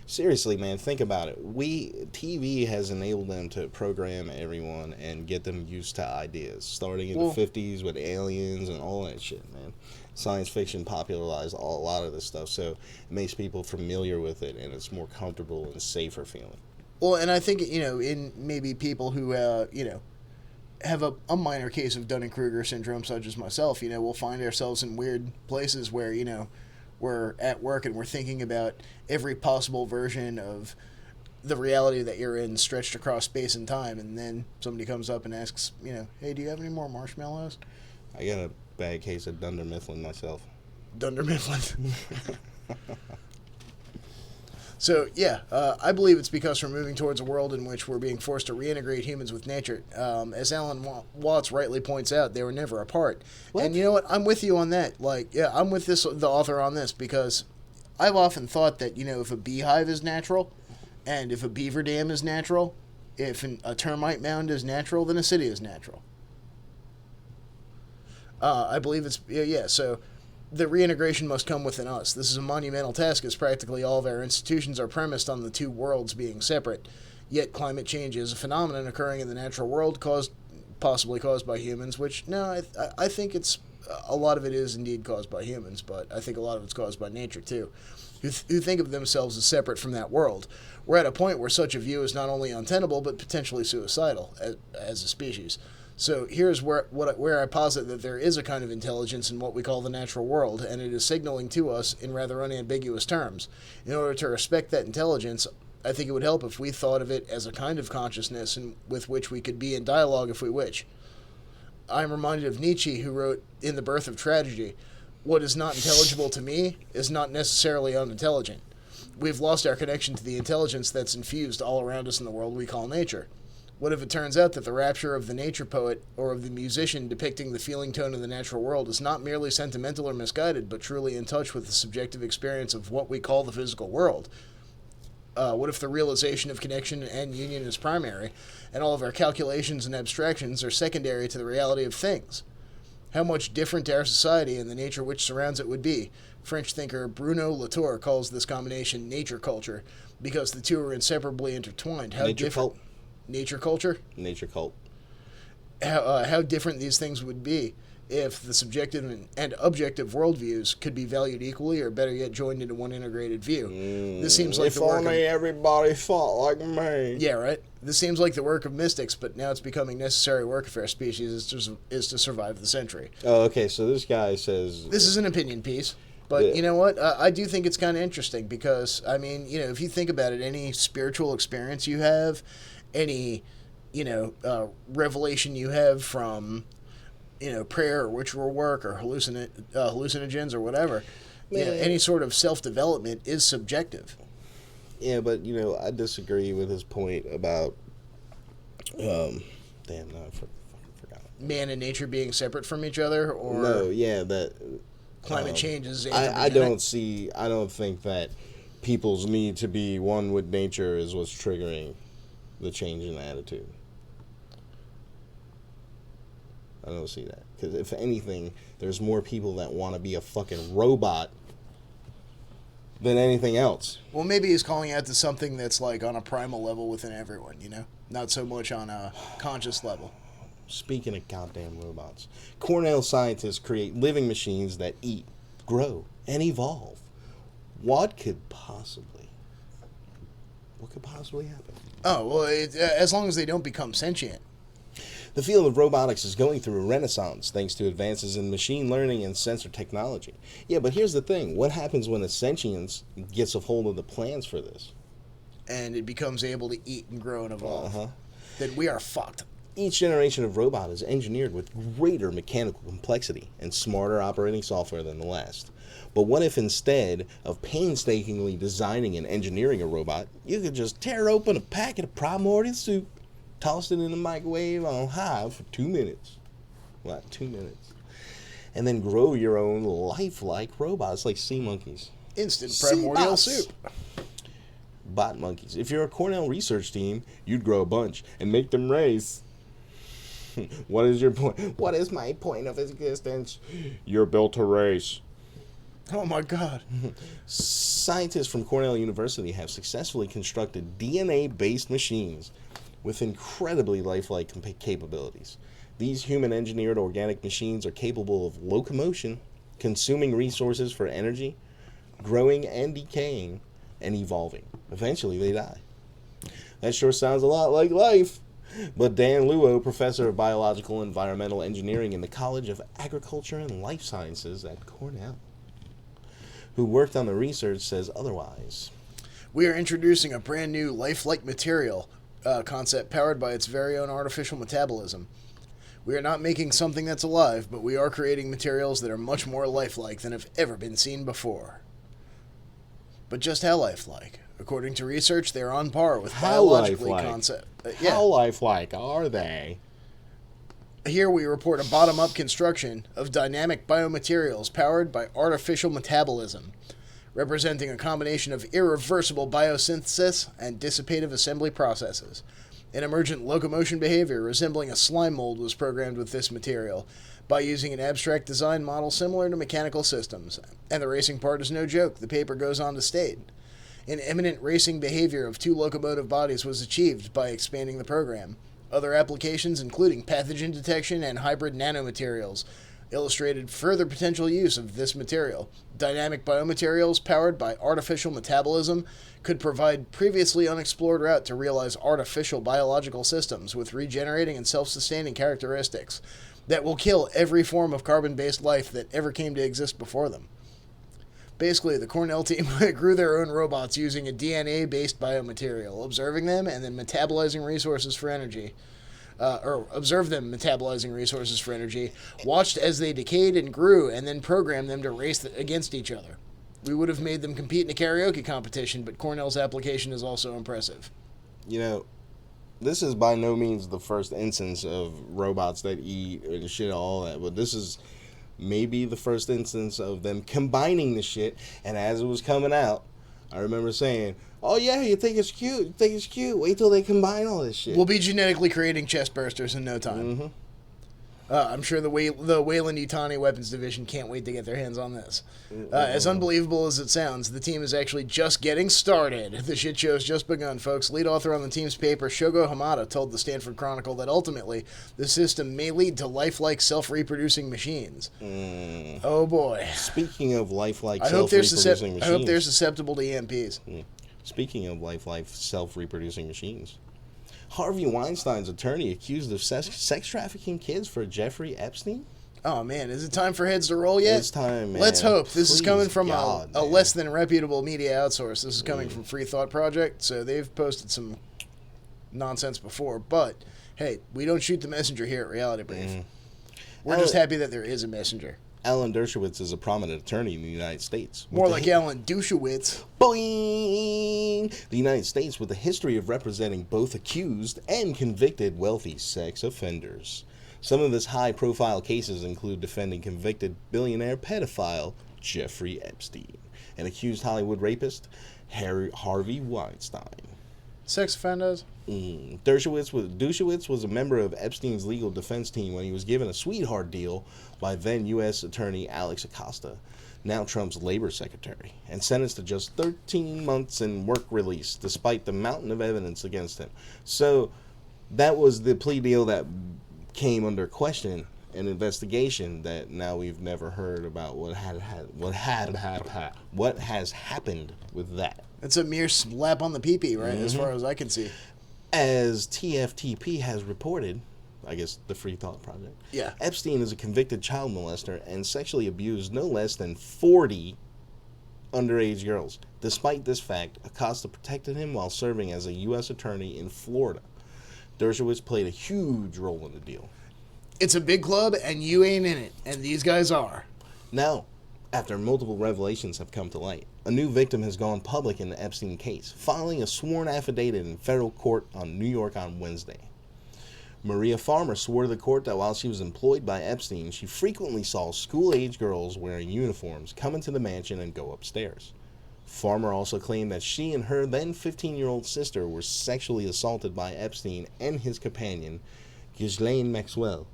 Seriously, man, think about it. TV has enabled them to program everyone and get them used to ideas, starting in the 50s with aliens and all that shit, man. Science fiction popularized a lot of this stuff, so it makes people familiar with it, and it's more comfortable and safer feeling. Well, and I think, in maybe people who, have a minor case of Dunning-Kruger syndrome, such as myself, we'll find ourselves in weird places where, we're at work and we're thinking about every possible version of the reality that you're in stretched across space and time, and then somebody comes up and asks, hey, do you have any more marshmallows? I got a bad case of Dunder Mifflin myself. Dunder Mifflin. So, yeah, I believe it's because we're moving towards a world in which we're being forced to reintegrate humans with nature. As Alan Watts rightly points out, they were never apart. What? And you know what? I'm with you on that. I'm with the author on this, because I've often thought that, if a beehive is natural, and if a beaver dam is natural, if a termite mound is natural, then a city is natural. I believe it's, so the reintegration must come within us. This is a monumental task, as practically all of our institutions are premised on the two worlds being separate. Yet climate change is a phenomenon occurring in the natural world, possibly caused by humans, which, no, I think it's, a lot of it is indeed caused by humans, but I think a lot of it's caused by nature, too, who think of themselves as separate from that world. We're at a point where such a view is not only untenable, but potentially suicidal as a species. So here's where I posit that there is a kind of intelligence in what we call the natural world, and it is signaling to us in rather unambiguous terms. In order to respect that intelligence, I think it would help if we thought of it as a kind of consciousness with which we could be in dialogue if we wish. I'm reminded of Nietzsche, who wrote in The Birth of Tragedy, "What is not intelligible to me is not necessarily unintelligent." We've lost our connection to the intelligence that's infused all around us in the world we call nature. What if it turns out that the rapture of the nature poet or of the musician depicting the feeling tone of the natural world is not merely sentimental or misguided, but truly in touch with the subjective experience of what we call the physical world? What if the realization of connection and union is primary, and all of our calculations and abstractions are secondary to the reality of things? How much different our society and the nature which surrounds it would be? French thinker Bruno Latour calls this combination nature culture, because the two are inseparably intertwined. Nature culture? Nature cult. How different these things would be if the subjective and objective worldviews could be valued equally, or better yet, joined into one integrated view. This seems like if only everybody thought like me. Yeah, right? This seems like the work of mystics, but now it's becoming necessary work if our species is to survive the century. Oh, okay, so this guy says... This is an opinion piece. But you know what? I do think it's kind of interesting because, I mean, if you think about it, any spiritual experience you have, any, revelation you have from, prayer or ritual work or hallucinogens or whatever, any sort of self-development is subjective. Yeah, but, I disagree with his point about, I forgot. Man and nature being separate from each other, or... No, yeah, that... Climate change is... I don't think that people's need to be one with nature is what's triggering the change in attitude. I don't see that. Because if anything, there's more people that want to be a fucking robot than anything else. Well, maybe he's calling out to something that's like on a primal level within everyone, Not so much on a conscious level. Speaking of goddamn robots, Cornell scientists create living machines that eat, grow, and evolve. What could possibly happen? Oh, well, as long as they don't become sentient. The field of robotics is going through a renaissance thanks to advances in machine learning and sensor technology. Yeah, but here's the thing. What happens when a sentience gets a hold of the plans for this? And it becomes able to eat and grow and evolve. Then we are fucked. Each generation of robot is engineered with greater mechanical complexity and smarter operating software than the last. But what if instead of painstakingly designing and engineering a robot, you could just tear open a packet of primordial soup, toss it in the microwave on high for 2 minutes. What, 2 minutes? And then grow your own lifelike robots like sea monkeys. Instant primordial soup. Bot monkeys. If you're a Cornell research team, you'd grow a bunch and make them race. What is your point? What is my point of existence? You're built to race. Oh my God. Scientists from Cornell University have successfully constructed DNA-based machines with incredibly lifelike capabilities. These human-engineered organic machines are capable of locomotion, consuming resources for energy, growing and decaying, and evolving. Eventually, they die. That sure sounds a lot like life. But Dan Luo, professor of biological and environmental engineering in the College of Agriculture and Life Sciences at Cornell, who worked on the research, says otherwise. We are introducing a brand new lifelike material concept powered by its very own artificial metabolism. We are not making something that's alive, but we are creating materials that are much more lifelike than have ever been seen before. But just how lifelike? According to research, they are on par with biologically concept. How lifelike are they? Here we report a bottom-up construction of dynamic biomaterials powered by artificial metabolism, representing a combination of irreversible biosynthesis and dissipative assembly processes. An emergent locomotion behavior resembling a slime mold was programmed with this material by using an abstract design model similar to mechanical systems. And the racing part is no joke, the paper goes on to state. An eminent racing behavior of 2 locomotive bodies was achieved by expanding the program. Other applications, including pathogen detection and hybrid nanomaterials, illustrated further potential use of this material. Dynamic biomaterials powered by artificial metabolism could provide previously unexplored route to realize artificial biological systems with regenerating and self-sustaining characteristics that will kill every form of carbon-based life that ever came to exist before them. Basically, the Cornell team grew their own robots using a DNA-based biomaterial, observing them and then metabolizing resources for energy. Observed them metabolizing resources for energy, watched as they decayed and grew, and then programmed them to race against each other. We would have made them compete in a karaoke competition, but Cornell's application is also impressive. You know, this is by no means the first instance of robots that eat and shit, all that, but this is maybe the first instance of them combining the shit. And as it was coming out, I remember saying, oh yeah, you think it's cute, wait till they combine all this shit. We'll be genetically creating chest bursters in no time. Mm-hmm. I'm sure the Weyland-Yutani Weapons Division can't wait to get their hands on this. As unbelievable as it sounds, the team is actually just getting started. The shit show's just begun, folks. Lead author on the team's paper, Shogo Hamada, told the Stanford Chronicle that ultimately the system may lead to lifelike self-reproducing machines. Oh boy. Speaking of lifelike self-reproducing machines. I hope they're susceptible to EMPs. Speaking of lifelike self-reproducing machines, Harvey Weinstein's attorney accused of sex trafficking kids for Jeffrey Epstein? Oh, man. Is it time for heads to roll yet? It's time, man. Let's hope. This is coming from God, a less than reputable media outsource. This is coming from Free Thought Project, so they've posted some nonsense before. But, hey, we don't shoot the messenger here at Reality Brief. We're just happy that there is a messenger. Alan Dershowitz is a prominent attorney in the United States. More like Alan Douchewitz. Boing! The United States with a history of representing both accused and convicted wealthy sex offenders. Some of his high-profile cases include defending convicted billionaire pedophile Jeffrey Epstein and accused Hollywood rapist Harvey Weinstein. Sex offenders? Dershowitz was a member of Epstein's legal defense team when he was given a sweetheart deal by then U.S. Attorney Alex Acosta, now Trump's labor secretary, and sentenced to just 13 months in work release, despite the mountain of evidence against him. So that was the plea deal that came under question and investigation that now we've never heard about what has happened with that. It's a mere slap on the pee-pee, right, as far as I can see. As TFTP has reported, I guess the Free Thought Project, Epstein is a convicted child molester and sexually abused no less than 40 underage girls. Despite this fact, Acosta protected him while serving as a U.S. attorney in Florida. Dershowitz played a huge role in the deal. It's a big club, and you ain't in it, and these guys are. Now, after multiple revelations have come to light, a new victim has gone public in the Epstein case, filing a sworn affidavit in federal court on New York on Wednesday. Maria Farmer swore to the court that while she was employed by Epstein, she frequently saw school-age girls wearing uniforms come into the mansion and go upstairs. Farmer also claimed that she and her then 15-year-old sister were sexually assaulted by Epstein and his companion, Ghislaine Maxwell.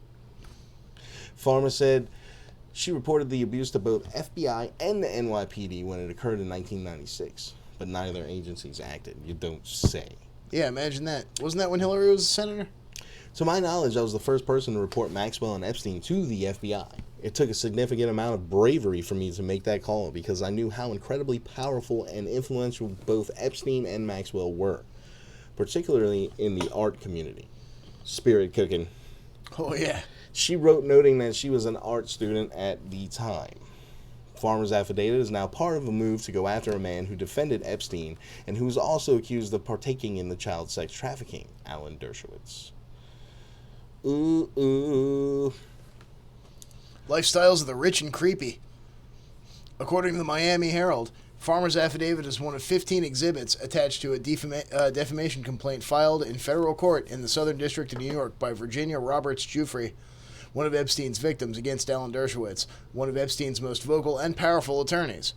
Farmer said She reported the abuse to both FBI and the NYPD when it occurred in 1996, but neither agencies acted. You don't say. Yeah, imagine that. Wasn't that when Hillary was a senator? To my knowledge, I was the first person to report Maxwell and Epstein to the FBI. It took a significant amount of bravery for me to make that call because I knew how incredibly powerful and influential both Epstein and Maxwell were, particularly in the art community. Spirit cooking. Oh, yeah. She wrote noting that she was an art student at the time. Farmer's affidavit is now part of a move to go after a man who defended Epstein and who was also accused of partaking in the child sex trafficking, Alan Dershowitz. Ooh. Lifestyles of the rich and creepy. According to the Miami Herald, Farmer's affidavit is one of 15 exhibits attached to a defamation complaint filed in federal court in the Southern District of New York by Virginia Roberts Giuffre, one of Epstein's victims, against Alan Dershowitz, one of Epstein's most vocal and powerful attorneys.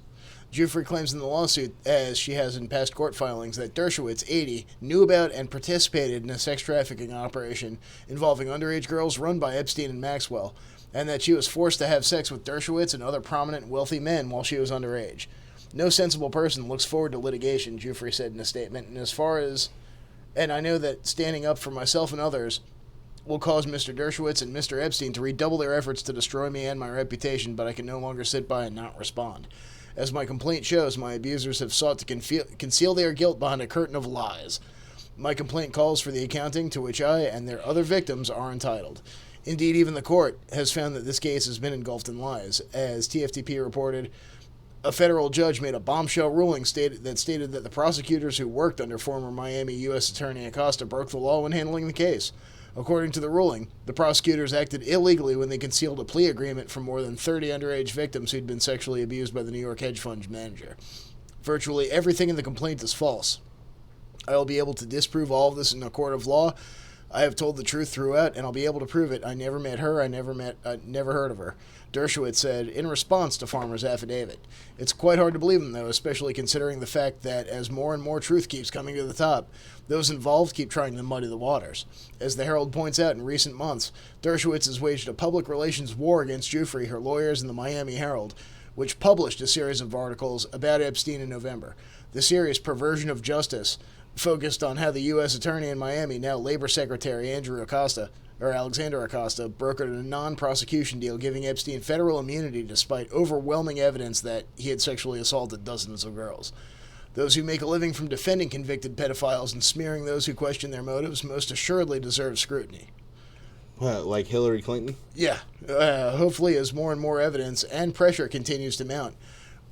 Giuffre claims in the lawsuit, as she has in past court filings, that Dershowitz, 80, knew about and participated in a sex trafficking operation involving underage girls run by Epstein and Maxwell, and that she was forced to have sex with Dershowitz and other prominent wealthy men while she was underage. No sensible person looks forward to litigation, Giuffre said in a statement, and I know that standing up for myself and others will cause Mr. Dershowitz and Mr. Epstein to redouble their efforts to destroy me and my reputation, but I can no longer sit by and not respond. As my complaint shows, my abusers have sought to conceal their guilt behind a curtain of lies. My complaint calls for the accounting to which I and their other victims are entitled. Indeed, even the court has found that this case has been engulfed in lies. As TFTP reported, a federal judge made a bombshell ruling stated that the prosecutors who worked under former Miami U.S. Attorney Acosta broke the law when handling the case. According to the ruling, the prosecutors acted illegally when they concealed a plea agreement from more than 30 underage victims who'd been sexually abused by the New York hedge fund manager. Virtually everything in the complaint is false. I will be able to disprove all of this in a court of law. I have told the truth throughout, and I'll be able to prove it. I never met her. I never heard of her, Dershowitz said in response to Farmer's affidavit. It's quite hard to believe him, though, especially considering the fact that as more and more truth keeps coming to the top, those involved keep trying to muddy the waters. As the Herald points out, in recent months, Dershowitz has waged a public relations war against Giuffre, her lawyers, and the Miami Herald, which published a series of articles about Epstein in November. The series, Perversion of Justice, focused on how the U.S. Attorney in Miami, now Labor Secretary Alexander Acosta, brokered a non-prosecution deal giving Epstein federal immunity despite overwhelming evidence that he had sexually assaulted dozens of girls. Those who make a living from defending convicted pedophiles and smearing those who question their motives most assuredly deserve scrutiny. What, like Hillary Clinton? Yeah. Hopefully, as more and more evidence and pressure continues to mount,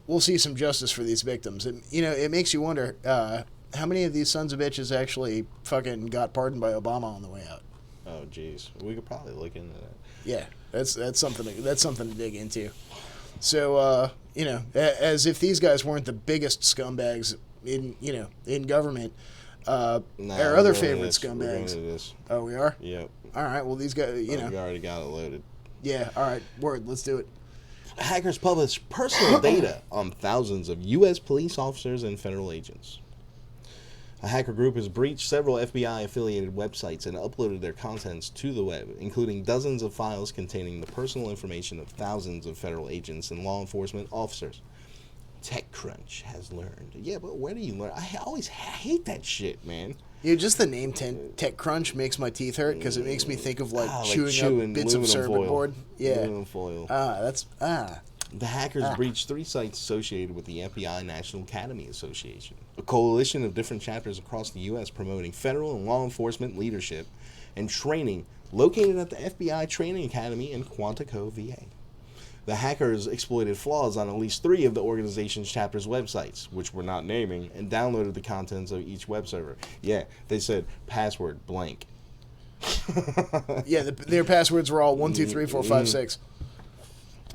we'll see some justice for these victims. And, it makes you wonder, how many of these sons of bitches actually fucking got pardoned by Obama on the way out? Oh, jeez. We could probably look into that. Yeah, that's something to dig into. So, as if these guys weren't the biggest scumbags in government, our other favorite scumbags. Oh, we are? Yep. All right. Well, these guys, We already got it loaded. Yeah. All right. Word. Let's do it. Hackers published personal data on thousands of U.S. police officers and federal agents. A hacker group has breached several FBI-affiliated websites and uploaded their contents to the web, including dozens of files containing the personal information of thousands of federal agents and law enforcement officers. TechCrunch has learned. Yeah, but where do you learn? I always hate that shit, man. Yeah, just the name TechCrunch makes my teeth hurt because it makes me think of chewing up bits of circuit board. Yeah. Aluminum foil. The hackers breached 3 sites associated with the FBI National Academy Association, a coalition of different chapters across the U.S. promoting federal and law enforcement leadership and training located at the FBI Training Academy in Quantico, VA. The hackers exploited flaws on at least 3 of the organization's chapters' websites, which we're not naming, and downloaded the contents of each web server. Yeah, they said password blank. Yeah, their passwords were all 1, 2, 3, 4, 5, 6.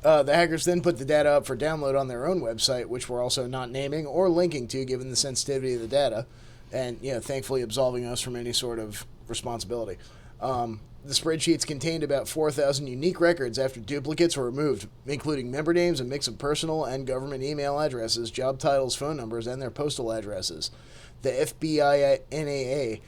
The hackers then put the data up for download on their own website, which we're also not naming or linking to given the sensitivity of the data, and thankfully absolving us from any sort of responsibility. The spreadsheets contained about 4,000 unique records after duplicates were removed, including member names, a mix of personal and government email addresses, job titles, phone numbers, and their postal addresses. The FBI NAA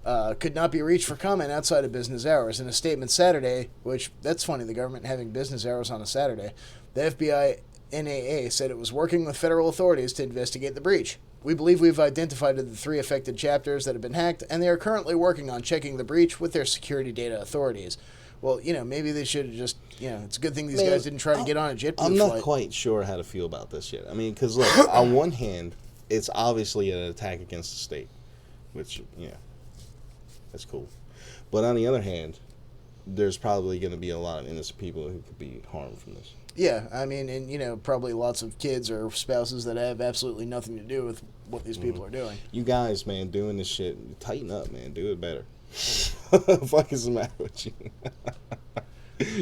could not be reached for comment outside of business hours. In a statement Saturday, which, that's funny, the government having business hours on a Saturday, the FBI NAA said it was working with federal authorities to investigate the breach. We believe we've identified the 3 affected chapters that have been hacked, and they are currently working on checking the breach with their security data authorities. Well, maybe they should have just, it's a good thing these guys didn't try to get on a JetBlue flight. I'm not quite sure how to feel about this yet. I mean, because, look, on one hand, it's obviously an attack against the state, which, that's cool. But on the other hand, there's probably going to be a lot of innocent people who could be harmed from this. Yeah, I mean, and, probably lots of kids or spouses that have absolutely nothing to do with what these people are doing. You guys, man, doing this shit, tighten up, man. Do it better. What the fuck is the matter with you?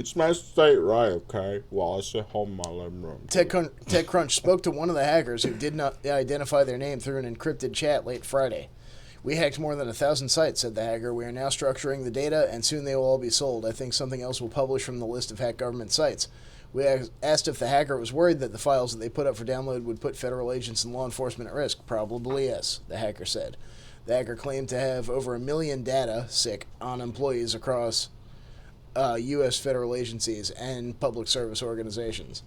Smash the state right, okay? While I sit home in my living room. TechCrunch spoke to one of the hackers who did not identify their name through an encrypted chat late Friday. We hacked more than 1,000 sites, said the hacker. We are now structuring the data, and soon they will all be sold. I think something else will publish from the list of hacked government sites. We asked if the hacker was worried that the files that they put up for download would put federal agents and law enforcement at risk. Probably yes, the hacker said. The hacker claimed to have over 1 million data on employees across U.S. federal agencies and public service organizations.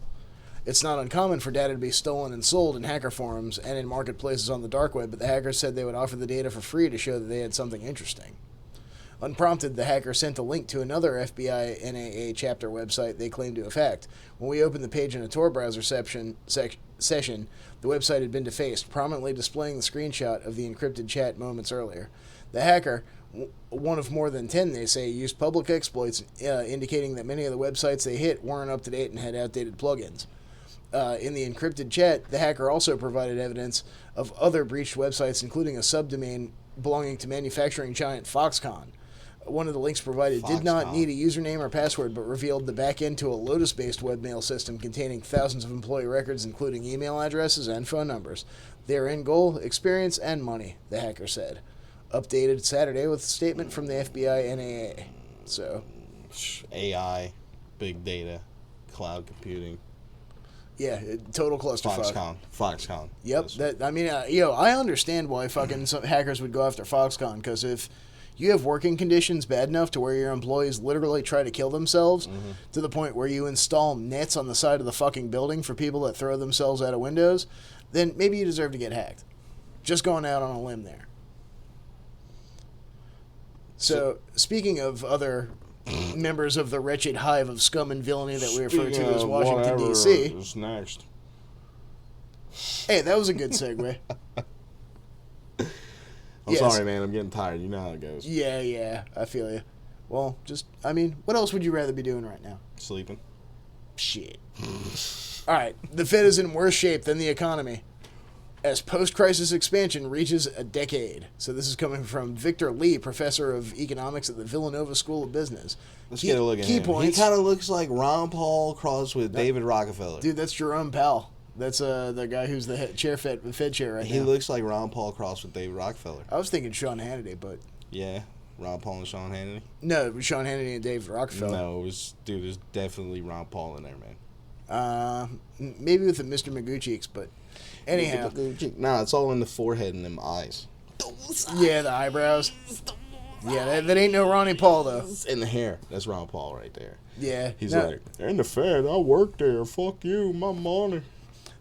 It's not uncommon for data to be stolen and sold in hacker forums and in marketplaces on the dark web, but the hackers said they would offer the data for free to show that they had something interesting. Unprompted, the hacker sent a link to another FBI NAA chapter website they claimed to have hacked. When we opened the page in a Tor browser session, the website had been defaced, prominently displaying the screenshot of the encrypted chat moments earlier. The hacker, one of more than 10, they say, used public exploits, indicating that many of the websites they hit weren't up to date and had outdated plugins. In the encrypted chat, the hacker also provided evidence of other breached websites, including a subdomain belonging to manufacturing giant Foxconn. One of the links provided did not need a username or password, but revealed the back end to a Lotus-based webmail system containing thousands of employee records, including email addresses and phone numbers. Their end goal, experience, and money, the hacker said. Updated Saturday with a statement from the FBI NAA. So, AI, big data, cloud computing. Yeah, total clusterfuck. Foxconn. Yep. I understand why fucking some hackers would go after Foxconn, because if you have working conditions bad enough to where your employees literally try to kill themselves, to the point where you install nets on the side of the fucking building for people that throw themselves out of windows, then maybe you deserve to get hacked. Just going out on a limb there. So speaking of other members of the wretched hive of scum and villainy that we refer to as Washington, D.C. Is next. Hey, that was a good segue. I'm sorry, man. I'm getting tired. You know how it goes. Yeah, I feel you. Well, what else would you rather be doing right now? Sleeping. Shit. All right, the Fed is in worse shape than the economy as post-crisis expansion reaches a decade. So this is coming from Victor Lee, professor of economics at the Villanova School of Business. Let's get a look at him. Points. He kind of looks like Ron Paul crossed with David Rockefeller. Dude, that's Jerome Powell. That's the guy who's the Fed chair right now. He looks like Ron Paul crossed with David Rockefeller. I was thinking Sean Hannity, but... Yeah, Ron Paul and Sean Hannity? No, it was Sean Hannity and David Rockefeller. No, there's definitely Ron Paul in there, man. Maybe with the Mr. Magoo but anyhow. Nah, it's all in the forehead and them eyes. Yeah, the eyebrows. Yeah, that ain't no Ronnie Paul, though. In the hair. That's Ron Paul right there. Yeah. He's like, in the Fed, I work there. Fuck you, my money.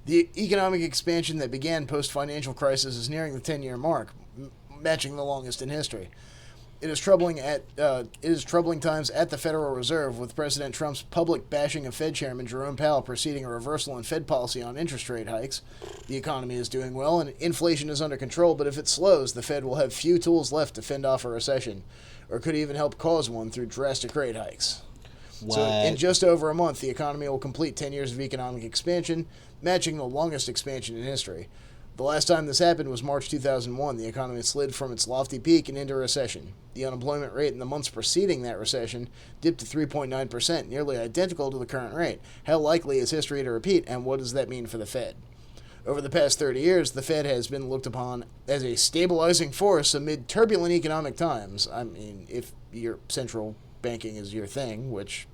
The economic expansion that began post-financial crisis is nearing the 10-year mark, matching the longest in history. It is troubling times at the Federal Reserve, with President Trump's public bashing of Fed Chairman Jerome Powell preceding a reversal in Fed policy on interest rate hikes. The economy is doing well and inflation is under control, but if it slows, the Fed will have few tools left to fend off a recession, or could even help cause one through drastic rate hikes. What? So in just over a month, the economy will complete 10 years of economic expansion, matching the longest expansion in history. The last time this happened was March 2001. The economy slid from its lofty peak and into recession. The unemployment rate in the months preceding that recession dipped to 3.9%, nearly identical to the current rate. How likely is history to repeat, and what does that mean for the Fed? Over the past 30 years, the Fed has been looked upon as a stabilizing force amid turbulent economic times. I mean, if your central banking is your thing, which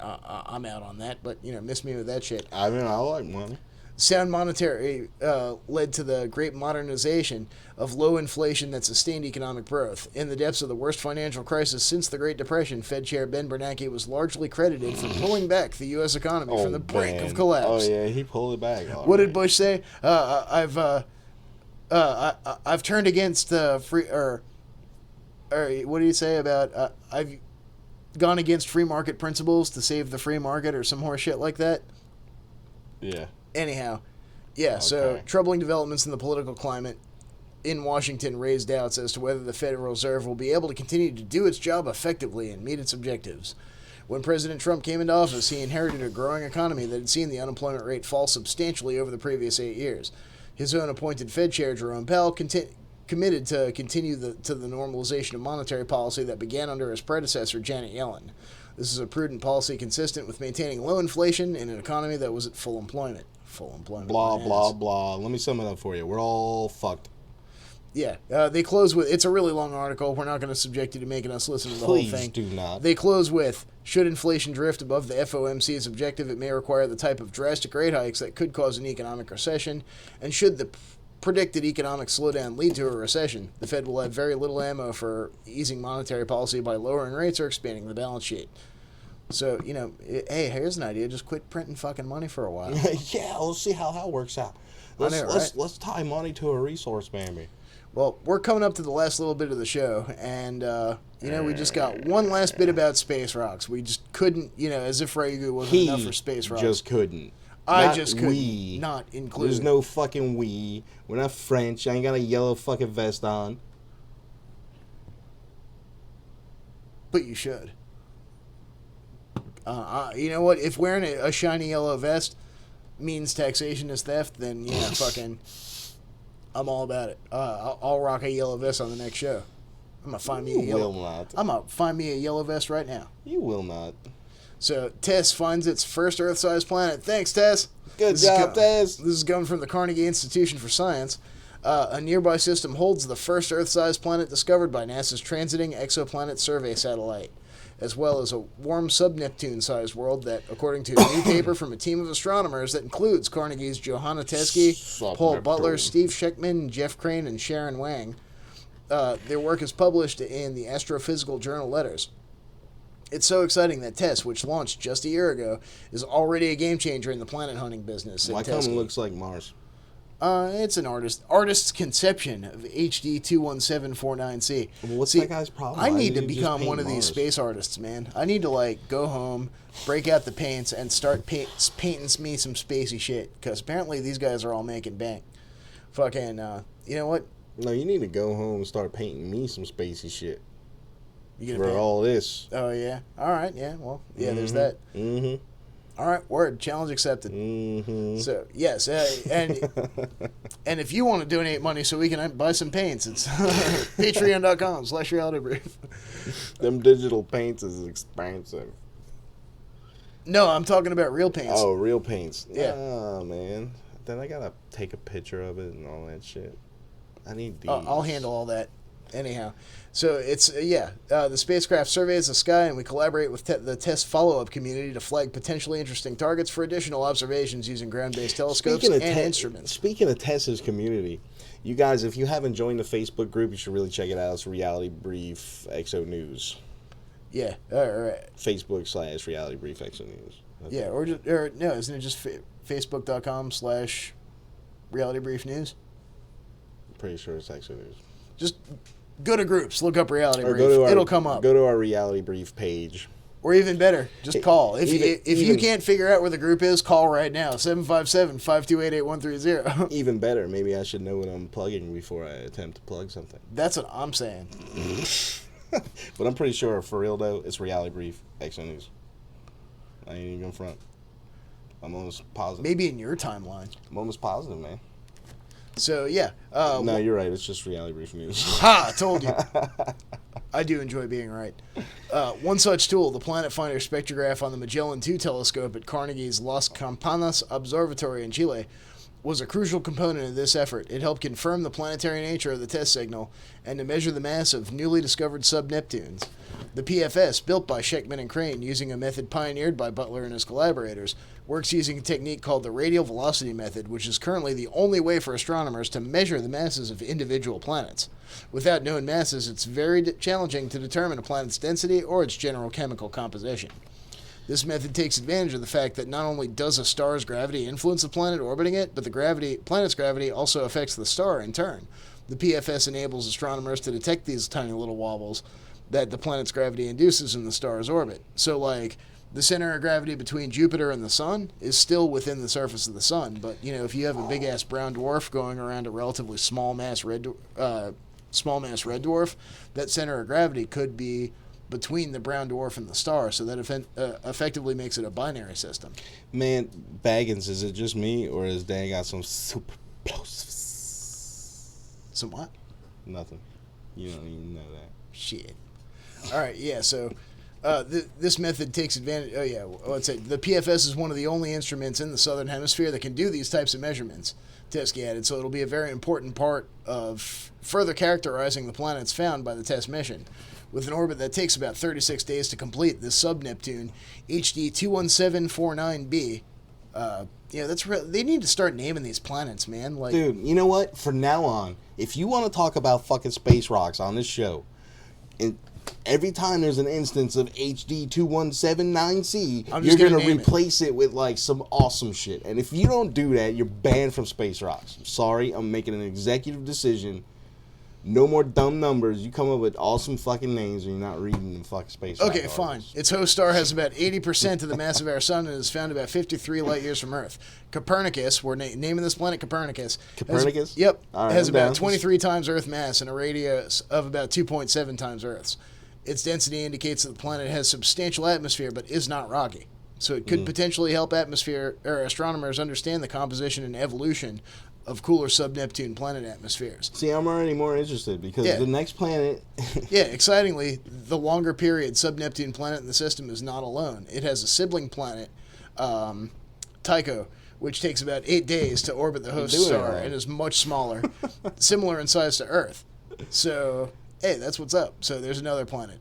I'm out on that, but, miss me with that shit. I mean, I like money. Sound monetary led to the great modernization of low inflation that sustained economic growth. In the depths of the worst financial crisis since the Great Depression, Fed Chair Ben Bernanke was largely credited for pulling back the U.S. economy from the brink of collapse. Oh yeah, he pulled it back. What did Bush say? I've turned against free or what do you say about I've gone against free market principles to save the free market or some horse shit like that? Yeah. Anyhow, yeah, so troubling developments in the political climate in Washington raised doubts as to whether the Federal Reserve will be able to continue to do its job effectively and meet its objectives. When President Trump came into office, he inherited a growing economy that had seen the unemployment rate fall substantially over the previous 8 years. His own appointed Fed Chair, Jerome Powell, committed to continue the normalization of monetary policy that began under his predecessor, Janet Yellen. This is a prudent policy consistent with maintaining low inflation in an economy that was at full employment. Blah, blah, blah. Let me sum it up for you. We're all fucked. Yeah, they close with, it's a really long article. We're not going to subject you to making us listen to the whole thing. Please do not. They close with, should inflation drift above the FOMC's objective, it may require the type of drastic rate hikes that could cause an economic recession. And should the predicted economic slowdown lead to a recession, the Fed will have very little ammo for easing monetary policy by lowering rates or expanding the balance sheet. So, you know, hey, here's an idea. Just quit printing fucking money for a while. Yeah, let's see how that works out. Let's tie money to a resource, baby. Well, we're coming up to the last little bit of the show, and, you know, we just got one last bit about space rocks. We just couldn't, you know, as if Ragu wasn't enough for space rocks. Just couldn't. I just couldn't not include. There's no fucking we. We're not French. I ain't got a yellow fucking vest on. But you should. You know what? If wearing a shiny yellow vest means taxation is theft, then yeah, fucking, I'm all about it. I'll rock a yellow vest on the next show. I'm gonna find me a yellow. Will not. I'm gonna find me a yellow vest right now. You will not. So Tess finds its first Earth-sized planet. Thanks, Tess. Good job, Tess. This is coming from the Carnegie Institution for Science. A nearby system holds the first Earth-sized planet discovered by NASA's Transiting Exoplanet Survey satellite, as well as a warm sub-Neptune-sized world that, according to a new paper from a team of astronomers that includes Carnegie's Johanna Teskey, Paul Butler, Steve Scheckman, Jeff Crane, and Sharon Wang. Their work is published in the Astrophysical Journal Letters. It's so exciting that TESS, which launched just a year ago, is already a game-changer in the planet-hunting business. Why come it looks like Mars? It's an artist's conception of HD 21749C. Well, what's that guy's problem? I need to become one of these space artists, man. I need to, like, go home, break out the paints, and start painting me some spacey shit. Because apparently these guys are all making bank. Fucking, you know what? No, you need to go home and start painting me some spacey shit. You for all this. Oh, yeah. All right, yeah. Well, yeah, there's that. Mm-hmm. All right, word. Challenge accepted. Mm-hmm. So, yes, and if you want to donate money so we can buy some paints, it's patreon.com/realitybrief. Them digital paints is expensive. No, I'm talking about real paints. Oh, real paints. Yeah. Oh, man. Then I gotta take a picture of it and all that shit. I need these. I'll handle all that. Anyhow, so it's, the spacecraft surveys the sky, and we collaborate with the TESS follow-up community to flag potentially interesting targets for additional observations using ground-based telescopes and instruments. Speaking of TESS's community, you guys, if you haven't joined the Facebook group, you should really check it out. It's Reality Brief Exo News. Yeah, all right. Facebook/Reality Brief Exo News. Yeah, or no, isn't it just Facebook.com/Reality Brief News? Pretty sure it's Exo News. Just go to groups, look up Reality Brief. It'll come up. Go to our Reality Brief page. Or even better, just call. If you can't figure out where the group is, call right now. 757-528-8130. Even better, maybe I should know what I'm plugging before I attempt to plug something. That's what I'm saying. But I'm pretty sure, for real though, it's Reality Brief Exo News. I ain't even gonna front. I'm almost positive. Maybe in your timeline. I'm almost positive, man. So, yeah. No, you're right. It's just Reality Brief News. Ha! I told you. I do enjoy being right. One such tool, the Planet Finder spectrograph on the Magellan 2 telescope at Carnegie's Las Campanas Observatory in Chile, was a crucial component of this effort. It helped confirm the planetary nature of the test signal and to measure the mass of newly discovered sub-Neptunes. The PFS, built by Scheckman and Crane using a method pioneered by Butler and his collaborators, works using a technique called the radial velocity method, which is currently the only way for astronomers to measure the masses of individual planets. Without known masses, it's very challenging to determine a planet's density or its general chemical composition. This method takes advantage of the fact that not only does a star's gravity influence the planet orbiting it, but the planet's gravity also affects the star in turn. The PFS enables astronomers to detect these tiny little wobbles that the planet's gravity induces in the star's orbit. So, like, the center of gravity between Jupiter and the Sun is still within the surface of the Sun, but, you know, if you have a big-ass brown dwarf going around a relatively small-mass red dwarf, that center of gravity could be between the brown dwarf and the star, so that effectively makes it a binary system. Man, Baggins, is it just me, or has Dan got some super explosives? Some what? Nothing. You don't even know that. Shit. All right, yeah, so this method takes advantage... Oh, yeah, let's say the PFS is one of the only instruments in the southern hemisphere that can do these types of measurements, Teskey added, so it'll be a very important part of further characterizing the planets found by the test mission. With an orbit that takes about 36 days to complete, this sub-Neptune, HD 21749b, they need to start naming these planets, man. Like, dude, you know what? From now on, if you want to talk about fucking space rocks on this show, and every time there's an instance of HD 2179c, you're going to replace it with, like, some awesome shit. And if you don't do that, you're banned from space rocks. I'm sorry, I'm making an executive decision. No more dumb numbers. You come up with awesome fucking names and you're not reading the fucking space rock. Okay, fine. Its host star has about 80% of the mass of our sun and is found about 53 light years from Earth. Copernicus, we're naming this planet Copernicus. Copernicus? Has about 23 times Earth mass and a radius of about 2.7 times Earth's. Its density indicates that the planet has substantial atmosphere but is not rocky. So it could potentially help astronomers understand the composition and evolution of cooler sub-Neptune planet atmospheres. See, I'm already more interested because the next planet... excitingly, the longer period sub-Neptune planet in the system is not alone. It has a sibling planet, Tycho, which takes about 8 days to orbit the host star and is much smaller, similar in size to Earth. So, hey, that's what's up. So there's another planet.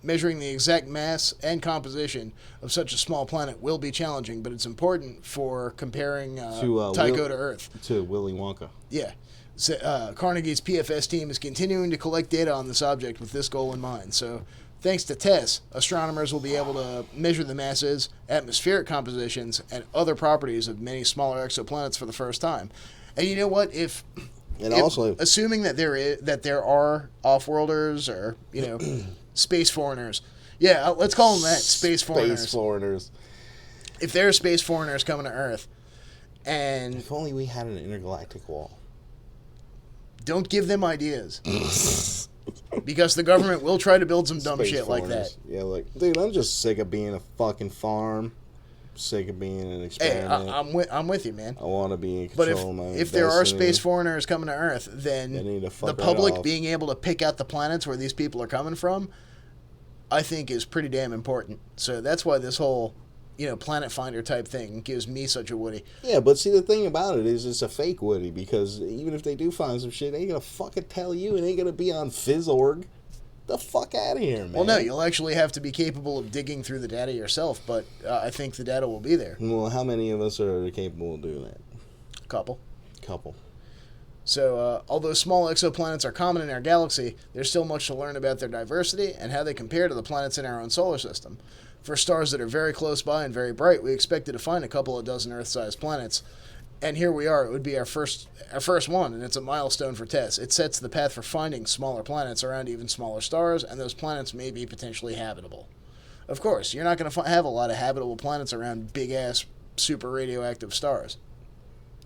Measuring the exact mass and composition of such a small planet will be challenging, but it's important for comparing Tycho to Earth. To Willy Wonka. Yeah. So, Carnegie's PFS team is continuing to collect data on this object with this goal in mind. So, thanks to TESS, astronomers will be able to measure the masses, atmospheric compositions, and other properties of many smaller exoplanets for the first time. And you know what? Also, assuming that there are off-worlders or, you know, space foreigners. Yeah, let's call them that, space foreigners. Space foreigners. If there are space foreigners coming to Earth, and... If only we had an intergalactic wall. Don't give them ideas. Because the government will try to build some dumb shit like that. Yeah, like, dude, I'm just sick of being a fucking farm. Sick of being an experiment. Hey, I'm with you, man. I want to be in control of my if there are space foreigners coming to Earth, then the public being able to pick out the planets where these people are coming from, I think is pretty damn important. So that's why this whole, planet finder type thing gives me such a Woody. Yeah, but see, the thing about it is it's a fake Woody, because even if they do find some shit, they ain't gonna fucking tell you. It ain't gonna be on Fizzorg. The fuck out of here, man. Well, no, you'll actually have to be capable of digging through the data yourself, but I think the data will be there. Well, how many of us are capable of doing that? Couple. So, although small exoplanets are common in our galaxy, there's still much to learn about their diversity and how they compare to the planets in our own solar system. For stars that are very close by and very bright, we expected to find a couple of dozen Earth-sized planets. And here we are. It would be our first one, and it's a milestone for TESS. It sets the path for finding smaller planets around even smaller stars, and those planets may be potentially habitable. Of course, you're not going to have a lot of habitable planets around big-ass, super radioactive stars.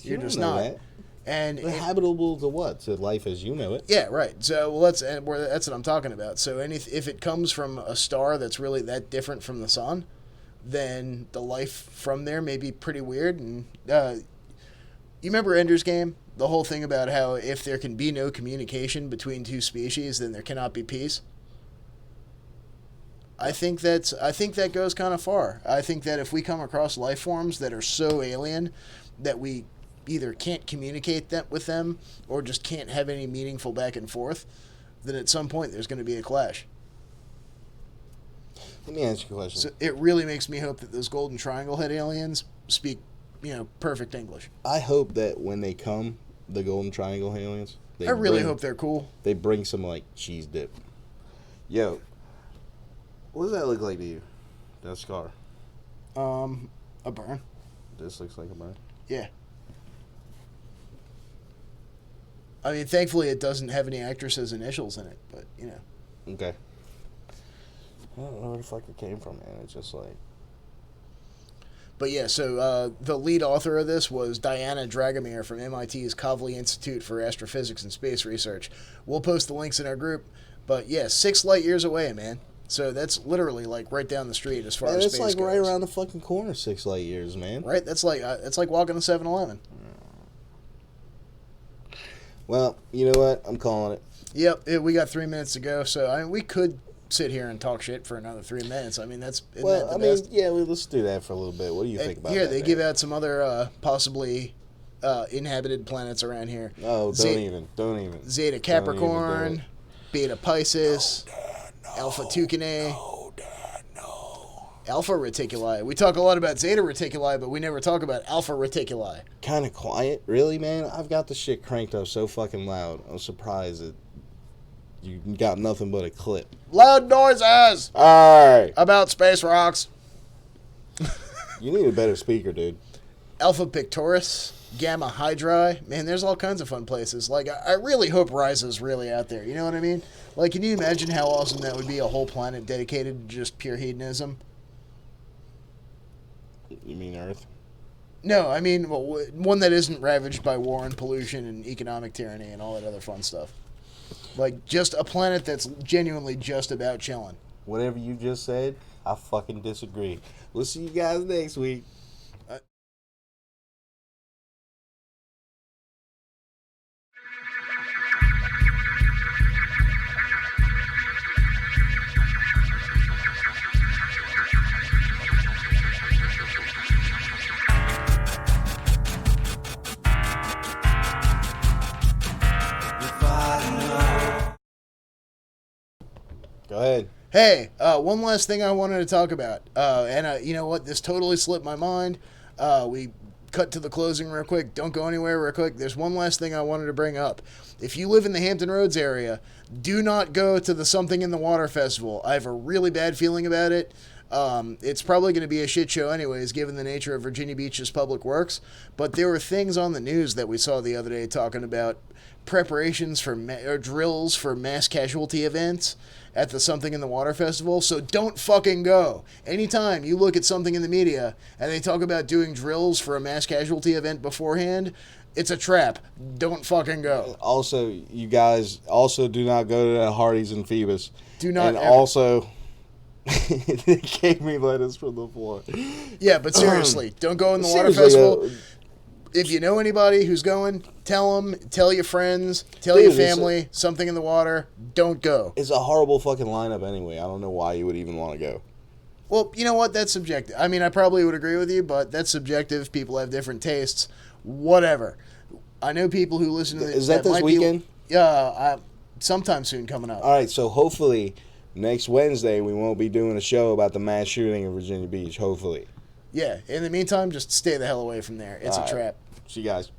You're just not. That. And habitable to what? To life as you know it. Yeah, right. So that's what I'm talking about. So if it comes from a star that's really that different from the sun, then the life from there may be pretty weird. And you remember Ender's Game? The whole thing about how if there can be no communication between two species, then there cannot be peace. I think that goes kind of far. I think that if we come across life forms that are so alien that we either can't communicate that with them or just can't have any meaningful back and forth, then at some point there's going to be a clash. Let me ask you a question. So it really makes me hope that those Golden Triangle head aliens speak, perfect English. I hope that when they come, the Golden Triangle aliens, I really hope they're cool. They bring some, like, cheese dip. Yo, what does that look like to you? That scar? A burn. This looks like a burn. Yeah. I mean, thankfully it doesn't have any actress's initials in it, but, Okay. I don't know where the fuck it came from, man. It's just like... But yeah, so the lead author of this was Diana Dragomir from MIT's Kavli Institute for Astrophysics and Space Research. We'll post the links in our group. But yeah, 6 light years away, man. So that's literally like right down the street as far as space goes. It's like right around the fucking corner, 6 light years, man. Right? That's like walking to 7-Eleven. Well, you know what? I'm calling it. Yep, we got 3 minutes to go. So I mean, we could sit here and talk shit for another 3 minutes. I mean, let's do that for a little bit. What do you think about that? Here, they give out some other possibly inhabited planets around here. Oh, don't even. Zeta Capricorn, Beta Pisces, Alpha Tucanae, Alpha Reticuli. We talk a lot about Zeta Reticuli, but we never talk about Alpha Reticuli. Kind of quiet, really, man. I've got the shit cranked up so fucking loud. I'm surprised that you got nothing but a clip. Loud noises! Alright. About space rocks. You need a better speaker, dude. Alpha Pictoris, Gamma Hydrae. Man, there's all kinds of fun places. Like, I really hope Risa's really out there. You know what I mean? Like, can you imagine how awesome that would be, a whole planet dedicated to just pure hedonism? You mean Earth? No, I mean, one that isn't ravaged by war and pollution and economic tyranny and all that other fun stuff. Like, just a planet that's genuinely just about chilling. Whatever you just said, I fucking disagree. We'll see you guys next week. Go ahead. Hey, one last thing I wanted to talk about. You know what? This totally slipped my mind. We cut to the closing real quick. Don't go anywhere real quick. There's one last thing I wanted to bring up. If you live in the Hampton Roads area, do not go to the Something in the Water Festival. I have a really bad feeling about it. It's probably going to be a shit show anyways, given the nature of Virginia Beach's public works. But there were things on the news that we saw the other day talking about preparations for drills for mass casualty events at the Something in the Water Festival. So don't fucking go. Anytime you look at something in the media and they talk about doing drills for a mass casualty event beforehand, it's a trap. Don't fucking go. Also, you guys also do not go to the Hardee's and Phoebus. Do not. And also, they gave me lettuce from the floor. Yeah, but seriously, don't go in the water festival. If you know anybody who's going, tell them, tell your friends, tell your family, Something in the Water, don't go. It's a horrible fucking lineup anyway. I don't know why you would even want to go. Well, you know what? That's subjective. I mean, I probably would agree with you, but that's subjective. People have different tastes. Whatever. I know people who listen to this. Is that this weekend? Yeah, sometime soon coming up. All right, so hopefully next Wednesday we won't be doing a show about the mass shooting in Virginia Beach, hopefully. Yeah, in the meantime, just stay the hell away from there. It's a trap. See you guys.